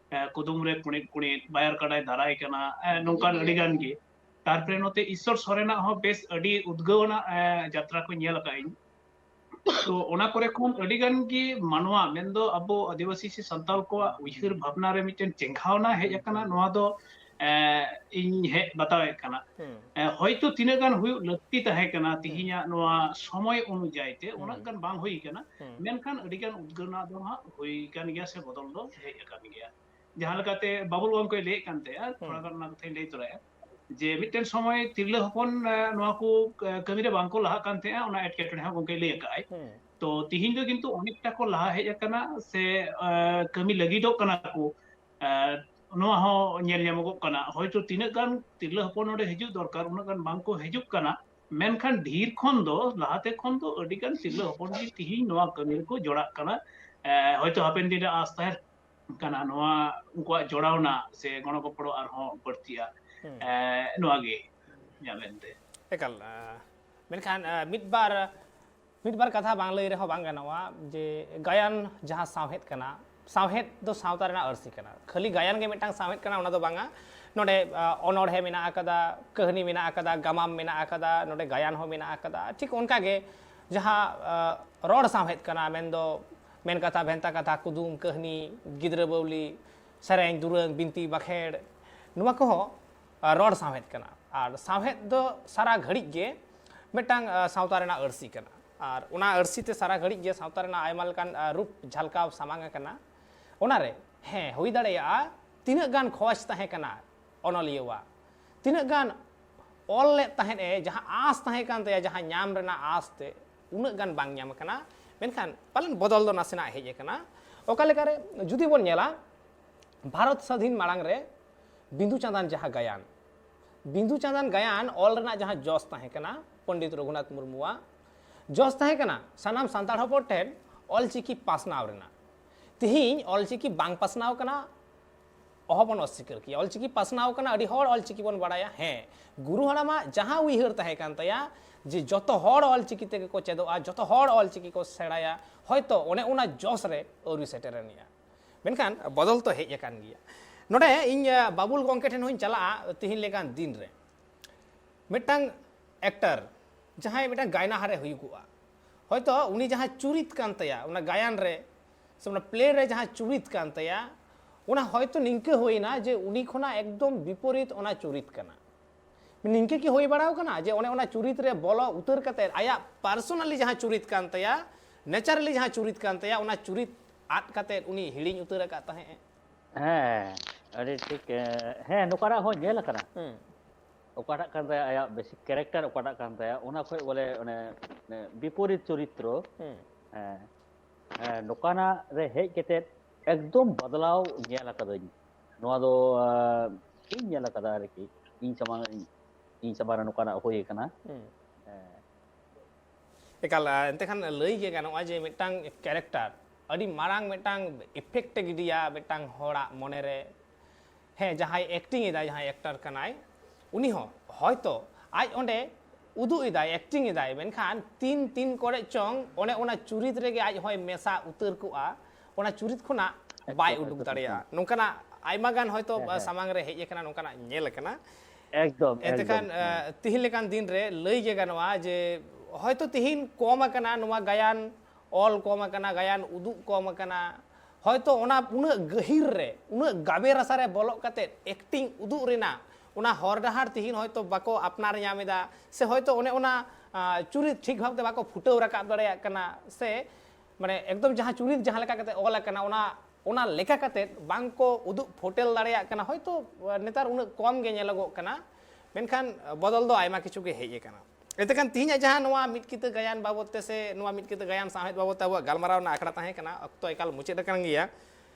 ᱠᱩᱫᱩᱢ ᱨᱮ ᱠᱩᱬᱤᱫ ᱠᱩᱬᱤᱫ ᱵᱟᱭᱟᱨ ᱠᱟᱰᱟᱭ ᱫᱟᱨᱟᱭ ᱠᱟᱱᱟ ᱱᱚᱝᱠᱟᱱ ᱟᱹᱰᱤ ᱜᱟᱱ ᱜᱮ ᱛᱟᱨᱯᱚᱨᱮ ᱱᱚᱛᱮ ᱤᱥᱥᱚᱨ ᱥᱚᱨᱮᱱᱟᱜ ᱦᱚᱸ ᱵᱮᱥ ᱟᱹᱰᱤ ᱩᱫᱽᱜᱟᱹᱣᱟᱱᱟᱜ ᱡᱟᱛᱨᱟ ᱠᱚ ᱧᱮᱞ ᱟᱠᱟᱫᱟᱹᱧ ᱛᱚ ᱚᱱᱟ ᱠᱚᱨᱮ ᱠᱷᱚᱱ ᱟᱹᱰᱤ ᱜᱟᱱ ᱜᱮ ᱢᱟᱱᱣᱟ ᱢᱮᱱᱫᱚ ᱟᱵᱚ ᱟᱹᱫᱤᱵᱟᱹᱥᱤ ᱥᱮ ᱥᱟᱱᱛᱟᱲ ᱠᱚᱣᱟᱜ ᱩᱭᱦᱟᱹᱨ ᱵᱷᱟᱵᱽᱱᱟ ᱨᱮ ᱢᱤᱫᱴᱮᱱ ᱪᱮᱸᱜᱷᱟᱣᱱᱟ ᱦᱮᱡ ᱟᱠᱟᱱᱟ ᱱᱚᱣᱟ ᱫᱚ ᱤᱧ ᱦᱮᱡ ᱵᱟᱛᱟᱣᱮᱫ ᱠᱟᱱᱟ ᱦᱚᱭᱛᱳ ᱛᱤᱱᱟᱹᱜ ᱜᱟᱱ ᱦᱩᱭᱩᱜ ᱞᱟᱹᱠᱛᱤ ᱛᱟᱦᱮᱸ ᱠᱟᱱᱟ ᱛᱤᱦᱤᱧᱟᱜ ᱱᱚᱣᱟ ᱥᱚᱢᱚᱭ ᱚᱱᱩᱡᱟᱭᱤ ᱛᱮ ᱩᱱᱟᱹᱜ ᱜᱟᱱ ᱵᱟᱝ ᱦᱩᱭ ᱠᱟᱱᱟ ᱢᱮᱱᱠᱷᱟन ᱟᱹᱰᱤ ᱜᱟᱱ ᱩᱫᱽᱜᱟᱹᱣᱱᱟ ᱫᱚ ᱦᱟᱸᱜ ᱦᱩᱭ ᱠᱟᱱ ᱜᱮᱭᱟ ᱥᱮ ᱵᱚᱫᱚᱞ ᱫᱚ ᱦᱮᱡ ᱟᱠᱟᱱ ᱜᱮᱭᱟ ᱡᱟᱦᱟᱸ ᱞᱮᱠᱟᱛᱮ ᱵᱟᱵᱩᱞ ᱜᱚᱢᱠᱮ ᱞᱟᱹᱭᱮᱫ ᱠᱟᱱ ᱛᱟᱦᱮᱸᱼᱟ ᱛᱷᱚᱲᱟ ᱜᱟᱱ ᱚᱱᱟ ᱠᱟᱛᱷᱟᱧ ᱞᱟᱹᱭ ᱛᱚᱨᱟᱭᱟ ᱡᱮ ᱢᱤᱫᱴᱮᱱ ᱥᱚᱢᱚᱭ ᱛᱤᱨᱞᱟᱹ ᱦᱚᱯᱚᱱ ᱱᱚᱣᱟ ᱠᱚ ᱠᱟᱹᱢᱤᱨᱮ ᱵᱟᱝᱠᱚ ᱞᱟᱦᱟᱜ ᱠᱟᱱ ᱛᱟᱦᱮᱸᱜᱼᱟ ᱚᱱᱟ ᱮᱴᱠᱮᱴᱚᱬᱮ ᱦᱚᱸ ᱜᱚᱢᱠᱮ ᱞᱟᱹᱭ ᱟᱠᱟᱫ ᱟᱭ ᱛᱚ ᱛᱤᱦᱤᱧ ᱫᱚ ᱠᱤᱱᱛᱩ ᱚনেকটা ᱠᱚ ᱞᱟᱦᱟ ᱦᱮᱡ ᱟᱠᱟᱱᱟ ᱥᱮ ᱠᱟᱹᱢᱤ ᱞᱟᱹᱜᱤᱫᱚᱜ ᱠᱟᱱᱟ ᱠᱚ ᱱᱚᱣᱟ ᱦᱚᱸ ᱧᱮᱞ ᱧᱟᱢᱚᱜᱚᱜ ᱠᱟᱱᱟ ᱦᱚᱭᱛᱳ ᱛᱤᱱᱟᱹᱜ ᱜᱟᱱ ᱛᱤᱨᱞᱟᱹ ᱦᱚᱯᱚᱱ ᱱᱚᱰᱮ ᱦᱤᱡᱩᱜ ᱫᱚᱨᱠᱟর ᱩᱱᱟᱹᱜ ᱜᱟᱱ ᱵᱟᱝᱠᱚ ᱦᱤᱡᱩᱜ ᱠᱟᱱᱟ ᱢᱮᱱᱠᱷᱟन ᱰᱷᱤᱨ ᱠᱷᱚᱱ ᱫᱚ ᱞᱟᱦᱟᱛᱮ ᱠᱷᱚᱱ ᱫᱚ ᱟᱹᱰᱤ ᱜᱟᱱ ᱛᱤᱨᱞᱟᱹ ᱦᱚᱯᱚᱱ ᱜᱮ ᱛᱤᱦᱤᱧ ᱱᱚᱣᱟ ᱠᱟᱹᱢᱤ ᱨᱮᱠᱚ ᱡᱚᱲᱟᱜ ᱠᱟᱱᱟ ᱦᱚᱭᱛᱳ ᱦᱟᱯᱮᱱ ᱫᱤᱱ ᱨᱮ ᱟᱥ ᱛᱟᱦᱮᱸ ᱠᱟᱱᱟ ᱱᱚᱣᱟ ᱩᱱᱠᱩᱣᱟᱜ ᱡᱚᱲᱟᱣᱱᱟ ᱥᱮ ᱜᱚᱲᱚ ᱜᱚᱯᱚᱲᱚ ᱟᱨᱦᱚᱸ ᱵᱟᱹᱲᱛᱤᱜᱼᱟ ᱱᱚᱣᱟ ᱜᱮ ᱤᱧᱟᱹᱜ ᱢᱮᱱᱛᱮ ᱮᱠᱟᱞ ᱢᱮᱱᱠᱷᱟᱱ ᱢᱤᱫ ᱵᱟᱨ ᱠᱟᱛᱷᱟ ᱵᱟᱝ ᱞᱟᱹᱭ ᱨᱮᱦᱚᱸ ᱵᱟᱝ ᱜᱟᱱᱚᱜᱼᱟ ᱡᱮ ᱜᱟᱭᱟᱱ ᱡᱟᱦᱟᱸ ᱥᱟᱶᱦᱮᱫ ᱠᱟᱱᱟ ᱥᱟᱶᱦᱮᱫ ᱫᱚ ᱥᱟᱶᱛᱟ ᱨᱮᱱᱟᱜ ᱟᱹᱨᱥᱤ ᱠᱟᱱᱟ ᱠᱷᱟᱹᱞᱤ ᱜᱟᱭᱟᱱ ᱜᱮ ᱢᱤᱫᱴᱟᱝ ᱥᱟᱶᱦᱮᱫ ᱠᱟᱱᱟ ᱚᱱᱟ ᱫᱚ ᱵᱟᱝᱟ ᱱᱚᱰᱮ ᱚᱱᱚᱬᱦᱮ ᱢᱮᱱᱟᱜ ᱟᱠᱟᱫᱟ ᱠᱟᱹᱦᱱᱤ ᱢᱮᱱᱟᱜ ᱟᱠᱟᱫᱟ ᱜᱟᱢᱟᱢ ᱢᱮᱱᱟᱜ ᱟᱠᱟᱫᱟ ᱱᱚᱰᱮ ᱜᱟᱭᱟᱱ ᱦᱚᱸ ᱢᱮᱱᱟᱜ ᱟᱠᱟᱫᱟ ᱴᱷᱤᱠ ᱚᱱᱠᱟᱜᱮ ᱡᱟᱦᱟᱸ ᱨᱚᱲ ᱥᱟᱶᱦᱮᱫ ᱠᱟᱱᱟ ᱢᱮᱱᱫᱚ ᱢᱮᱱ ᱠᱟᱛᱷᱟ ᱵᱷᱮᱱᱛᱟ ᱠᱟᱛᱷᱟ ᱠᱩᱫᱩᱢ ᱠᱟᱹᱦᱱᱤ ᱜᱤᱫᱽᱨᱟᱹ ᱵᱟᱹᱣᱞᱤ ᱥᱮᱨᱮᱧ ᱫᱩᱨᱟᱹᱝ ᱵᱤᱱᱛᱤ ᱵᱟᱠᱷᱮᱲ ᱱᱚᱣᱟ ᱠᱚᱦᱚᱸ ᱨᱚᱲ ᱥᱟᱶᱦᱮᱫ ᱠᱟᱱᱟ ᱟᱨ ᱥᱟᱶᱦᱮᱫ ᱫᱚ ᱥᱟᱨᱟ ᱜᱷᱟᱹᱲᱤᱡ ᱜᱮ ᱢᱤᱫᱴᱟᱝ ᱥᱟᱶᱛᱟ ᱨᱮᱱᱟᱜ ᱟᱹᱨᱥᱤ ᱠᱟᱱᱟ ᱟᱨ ᱚᱱᱟ ᱟᱹᱨᱥᱤ te ᱥᱟᱨᱟ ᱜᱷᱟᱹᱲᱤᱡ ᱜᱮ ᱥᱟᱶᱛᱟ ᱨᱮᱱᱟᱜ ᱟᱭᱢᱟ ᱞᱮᱠᱟᱱ ᱨূᱯ ᱡᱷᱟᱞᱠᱟᱣ ᱥᱟᱢᱟᱝ ᱟᱠᱟᱱᱟ ᱚᱱᱟᱨᱮ ᱦᱮᱸ ᱦᱩᱭ ᱫᱟᱲᱮᱭᱟᱜᱼᱟ ᱛᱤᱱᱟᱹᱜ ᱜᱟᱱ ᱠᱷᱚᱡ ᱛᱟᱦᱮᱸ ᱠᱟᱱᱟ ᱚᱱᱚᱞᱤᱭᱟᱹᱣᱟᱜ ᱛᱤᱱᱟᱹᱜ ᱜᱟᱱ ᱚᱞ ᱞᱮᱫ ᱛᱟᱦᱮᱸᱫ ᱡᱟᱦᱟᱸ ᱟᱸᱥ ᱛᱟᱦᱮᱸ ᱠᱟᱱ ᱛᱟᱭᱟ ᱡᱟᱦᱟᱸ ᱧᱟᱢ ᱨᱮᱱᱟᱜ ᱟᱸᱥ ᱛᱮ ᱩᱱᱟᱹᱜ ᱜᱟᱱ ᱵᱟᱝ ᱧᱟᱢ ᱟᱠᱟᱱᱟ ᱢᱮᱱᱠᱷᱟन ᱯᱟᱞᱮᱱ ᱵᱚᱫᱚᱞ ᱫᱚ ᱱᱟᱥᱮᱱᱟᱜ ᱦᱮᱡ ᱟᱠᱟᱱᱟ ᱚᱠᱟ ᱞᱮᱠᱟᱨᱮ ᱡᱩᱫᱤ ᱵᱚᱱ ᱧᱮᱞᱟ ᱵᱷᱟᱨᱚᱛ ᱥᱟᱹᱫᱷᱤᱱ ᱢᱟᱲᱟᱝ ᱨᱮ ᱵᱤᱸᱫᱩ ᱪᱟᱸᱫᱟᱱ ᱡᱟᱦᱟᱸ ᱜᱟᱭᱟᱱ ᱵᱤᱸᱫᱩ ᱪᱟᱸᱫᱟᱱ ᱜᱟᱭᱟᱱ ᱚᱞ ᱨᱮᱱᱟᱜ ᱡᱟᱦᱟᱸ ᱡᱚᱥ ᱛᱟᱦᱮᱸ ᱠᱟᱱᱟ ᱯᱚᱸᱰᱤᱛ ᱨᱚᱜᱷᱩᱱᱟᱛᱷ ᱢᱩᱨᱢᱩᱣᱟᱜ ᱡᱚᱥ ᱛᱟᱦᱮᱸ ᱠᱟᱱᱟ ᱥᱟᱱᱟᱢ ᱥᱟᱱᱛᱟᱲ ᱦᱚᱯᱚᱱ ᱴᱷᱮᱱ ᱚᱞᱪᱤᱠᱤ ᱯᱟᱥᱱᱟᱣ ᱨᱮᱱᱟᱜ ᱛᱤᱦᱤᱧ ᱚᱞᱪᱤᱠᱤ ᱵᱟᱝ ᱯᱟᱥᱱᱟᱣ ᱠᱟᱱᱟ অহবন অস্বীকার কি অলচিকি পাসনাও কানা আডি হড় অলচিকি বন বাড়ায়া হ্যাঁ গুরু হারামা যাহা উইহার তাহে কান তায়া যে যত হড় অলচিকি থেকে কো চেদোয়া যত হড় অলচিকি কো সেড়ায়া হয়তো অনে ওনা জস রে অরু সেটেরানিয়া মেনখান বদল তো হেজ আকান গিয়া নডে ইñ বাবুল গংকে ঠেন হইñ চালা তিহিন লেকান দিন রে মিটাং অ্যাক্টর যাহাই মিটাং গায়না হারে হুইগুয়া হয়তো উনি যাহা চুরিত কান তায়া ওনা গায়ান রে সে ওনা প্লে রে যাহা চুরিত কান তায়া ওনা হয়তো নিঙ্কে হই না যে উনি খোনা একদম বিপরীত ওনা চুরিত কানা নিঙ্কে কি হই বাড়াও কানা যে ওনা চুরিত রে বলো উত্তর কাতে আয়া পার্সোনালি যাহা চুরিত কান তায়া ন্যাচারালি যাহা চুরিত কান তায়া ওনা চুরিত আট কাতে উনি হিড়িং উত্তর কাত তাহে হ্যাঁ আরে ঠিক হ্যাঁ নোকারা হয় ᱧᱮᱞ ᱟᱠᱟᱱᱟ ᱚᱠᱟᱴᱟᱜ ᱠᱟᱱ ᱛᱟᱭᱟ ᱟᱭᱟᱜ ᱵᱮᱥᱤক ᱠᱮᱨᱮᱠᱴᱟᱨ ᱚᱠᱟᱴᱟᱜ ᱠᱟᱱ ᱛᱟᱭᱟ ᱚᱱᱟ ᱠᱷᱚᱡ ᱵᱚᱞᱮ ᱚᱱᱮ বিপরীত চরিত্র ᱱᱚᱠᱟᱱᱟᱜ ᱨᱮ ᱦᱮᱡ ᱠᱟᱛᱮᱫ একদম বদলাও ᱧᱮᱞ ᱟᱠᱟᱫᱟᱹᱧ ᱱᱚᱣᱟ ᱫᱚ ᱤᱧ ᱧᱮᱞ ᱟᱠᱟᱫᱟ ᱟᱨᱠᱤ ᱤᱧ ᱥᱟᱢᱟᱝ ᱨᱮ ᱱᱚᱠᱟᱱᱟᱜ ᱦᱩᱭ ᱟᱠᱟᱱᱟ ᱮᱠᱟᱞ ᱮᱱᱛᱮ ᱠᱷᱟᱱ ᱞᱟᱹᱭ ᱜᱮ ᱜᱟᱱᱚᱜᱼᱟ ᱡᱮ ᱢᱤᱫᱴᱟᱝ ᱠᱮᱨᱮᱠᱴᱟᱨ ᱟᱹᱰᱤ ᱢᱟᱨᱟᱝ ᱢᱤᱫᱴᱟᱝ ᱤᱯᱷᱮᱠᱴ ᱜᱤᱰᱤᱭᱟ ᱢᱤᱫᱴᱟᱝ ᱦᱚᱲᱟᱜ ᱢᱚᱱᱮᱨᱮ ᱦᱮᱸ ᱡᱟᱦᱟᱸᱭ ᱮᱠᱴᱤᱝ ᱮᱫᱟᱭ ᱡᱟᱦᱟᱸᱭ ᱮᱠᱴᱟᱨ ᱠᱟᱱᱟᱭ ᱩᱱᱤ ᱦᱚᱸ ᱦᱚᱭᱛᱚ ᱟᱡ ᱚᱸᱰᱮ উদুগ এদায় অ্যাক্টিং এদায় মেনখান তিন করে চং অনে ওনা চুরিত রেগে আজ হয় মেসা উতর কোয়া ওনা চুরিত খোনা বাই উডুক দাড়িয়া নংকানা আইমা গান হয়তো সামাং রে হেজ একানা নংকানা নেল একানা একদম এতেখান তিহিন লেকান দিন রে লই গে গানোয়া যে হয়তো তিহিন কম আকানা নোয়া গায়ান অল কম আকানা গায়ান উদুগ কম আকানা হয়তো ওনা উনা গহির রে উনা গাবে রাসা রে বলক কাতে অ্যাক্টিং উদুগ রেনা ওনা হর ডাহার তিহিন হয়তো বাকো আপনার ᱧᱟᱢᱮᱫᱟ সে হয়তো অনে ওনা চুরিত ঠিক ভাবে বাকো ফুটেও রাকাব দাড়ায়া কানা সে মানে একদম যাহা চুরিত যাহা লেকা কাতে অল কানা ওনা লেখা কাতে বাংকো উদুগ ফোটেল দাড়ায়া কানা হয়তো নেতার উনা কম গে ᱧᱮᱞᱚᱜᱚᱜ ᱠᱟᱱᱟ ᱢᱮᱱᱠᱷᱟᱱ ᱵᱚᱫᱚᱞ ᱫᱚ ᱟᱭᱢᱟ ᱠᱤᱪᱷᱩ ᱜᱮ ᱦᱮᱡ ᱟᱠᱟᱱᱟ ᱮᱛᱮᱠᱷᱟᱱ ᱛᱤᱦᱤᱧ ᱡᱟᱦᱟᱸ ᱱᱚᱣᱟ ᱢᱤᱫ ᱠᱤᱛᱟᱹ ᱜᱟᱭᱟᱱ ᱵᱟᱵᱚᱫ ᱛᱮ ᱥᱮ ᱱᱚᱣᱟ ᱢᱤᱫ ᱠᱤᱛᱟᱹ ᱜᱟᱭᱟᱱ ᱥᱟᱶᱦᱮᱫ ᱵᱟᱵᱚᱫ ᱛᱮ ᱟᱵᱚᱣᱟᱜ ᱜᱟᱞᱢᱟᱨᱟᱣ ᱨᱮᱱᱟᱜ ᱟᱠᱷᱲᱟ ᱛᱟᱦᱮᱸ ᱠᱟᱱᱟ ᱚᱠᱛᱚ ᱮᱠᱟᱞ ᱢᱩᱪᱟᱹᱫ ᱟᱠᱟᱱ ᱜᱮᱭᱟ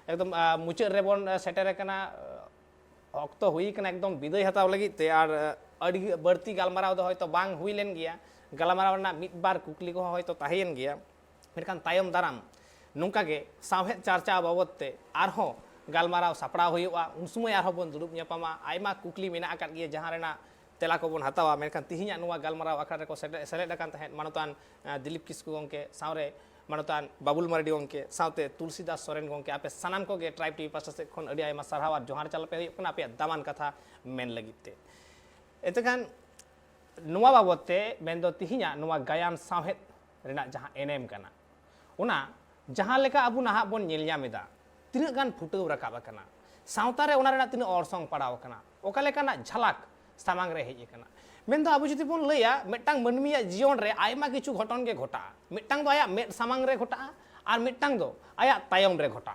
ᱮᱠᱫᱚᱢ ᱢᱩᱪᱟᱹᱫ ᱨᱮᱵᱚᱱ ᱥᱮᱴᱮᱨ ᱟᱠᱟᱱᱟ ᱚᱠᱛᱚ ᱦᱩᱭ ᱟᱠᱟᱱᱟ ᱮᱠᱫᱚᱢ ᱵᱤᱫᱟᱹᱭ ᱦᱟᱛᱟᱣ ᱞᱟᱹᱜᱤᱫ ᱛᱮ ᱟᱨ ᱟᱹᱰᱤ ᱵᱟᱹᱲᱛᱤ ᱜᱟᱞᱢᱟᱨᱟᱣ ᱫᱚ ᱦᱚᱭᱛᱚ ᱵᱟᱝ ᱦᱩᱭ ᱞᱮᱱ ᱜᱮᱭᱟ ᱜᱟᱞᱢᱟᱨᱟᱣ ᱨᱮᱱᱟᱜ ᱢᱤᱫ ᱵᱟᱨ ᱠᱩᱠᱞᱤ ᱠᱚᱦᱚᱸ ᱦᱚᱭᱛᱚ ᱛᱟᱦᱮᱸᱭᱮᱱ ᱜᱮᱭᱟ ᱢᱮᱱᱠᱷᱟᱱ ᱛᱟᱭᱚᱢ ᱫᱟᱨᱟᱢ ᱱᱚᱝᱠᱟ ᱜᱮ ᱥᱟᱶᱦᱮᱫ ᱪᱟᱨᱪᱟ ᱵᱟᱵᱚᱫ ᱛᱮ ᱟᱨᱦᱚᱸ ᱜᱟᱞᱢᱟᱨᱟᱣ ᱥᱟᱯᱲᱟᱣ ᱦᱩᱭᱩᱜᱼᱟ ᱩᱱ ᱥᱚᱢᱚᱭ ᱟᱨᱦᱚᱸ ᱵᱚᱱ ᱫᱩᱲᱩᱵ ᱧᱟᱯᱟᱢᱟ ᱟᱭᱢᱟ ᱠᱩᱠᱞᱤ ᱢᱮᱱᱟᱜ ᱟᱠᱟᱫ ᱜᱮᱭᱟ ᱡᱟᱦᱟᱸ ᱨᱮᱱᱟᱜ ᱛᱮᱞᱟ ᱠᱚᱵᱚᱱ ᱦᱟᱛᱟᱣᱟ ᱢᱮᱱᱠᱷᱟᱱ ᱛᱤᱦᱤᱧᱟᱜ ᱱᱚᱣᱟ ᱜᱟᱞᱢᱟᱨᱟᱣ ᱟᱠᱷᱲᱟ ᱨᱮᱠᱚ ᱥᱮᱞᱮᱫ ᱟᱠᱟᱱ ᱛᱟᱦᱮᱸᱫ ᱢᱟᱱᱚᱛᱟᱱ ᱫᱤᱞᱤᱯ ᱠᱤᱥᱠᱩ ᱜᱚᱢᱠᱮ ᱥᱟᱶᱨᱮ मानतान बाबुल मार्डी गंके साथे तुलसीदास सोरेन गंके आपे सानाम को गे ट्राइब टीवी पास से खन अड़ी आयमा सारहाव आर जोहार चाल पे हुयुग कना आपे दामान कथा मेन लगिते एतखान नुवा बाबते मेनदो तिहिना नुवा गायन साहेद रेना जहां एनेम कना उना जहां लेका अबु नाहा बोन नेल ᱧᱟᱢᱮᱫᱟ तिना गान फुटाव राकाब कना सावता रे ओना रेना तिना ऑर्सोंग पड़ाव कना ओका लेकाना झलक सामांग रे हेज कना मेनदो आबु जुदी बोन लैया मिटटांग मनमिया जीवन रे आयमा किछु घटन गे घटा मिटटांग दो आया मेट सामांग रे घटा आर मिटटांग दो आया तायम रे घटा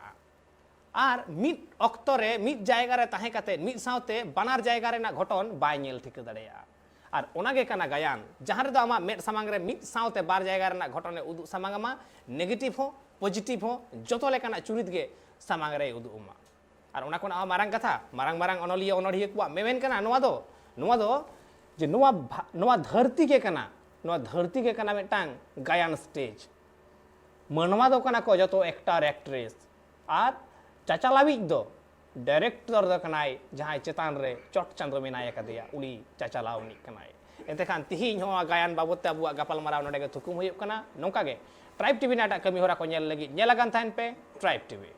आर मिट ऑक्तो रे मिट जायगा रे ताहे काते मिट सावते बानार जायगा रेना घटन बाय नेल ठिका दाड़ेया और ओनागे काना गायन जहां रे दो आमा मेट सामांग रे मिट सावते बार जायगा रेना घटन उदु सामांगमा नेगेटिव हो पॉजिटिव हो जतो लेकाना चुरित गे सामांग रे उदु उमा और ओना कोना मारांग कथा मारांग मारांग अनलिया अनड़िया कुआ मेमेन कना नुवा दो जे नुवा धरती के कना नुवा धरती के कना मिटांग गायन स्टेज मनवा दो कना को जतो एक्टर एक्ट्रेस और चाचालावी दो डायरेक्टर दो कनाय जहां चेतान रे चट चंद्र मेनाय कदिया उनी चाचालावनी कनाय एतेखान तिहिन हो गायन बाबते अबुआ गपाल माराव नडे गे थुकुम हुयुग कना नोंका गे ट्राइब टीवी नाटा कमी होरा को नेल लगी नेलागान थाइन पे ट्राइब टीवी।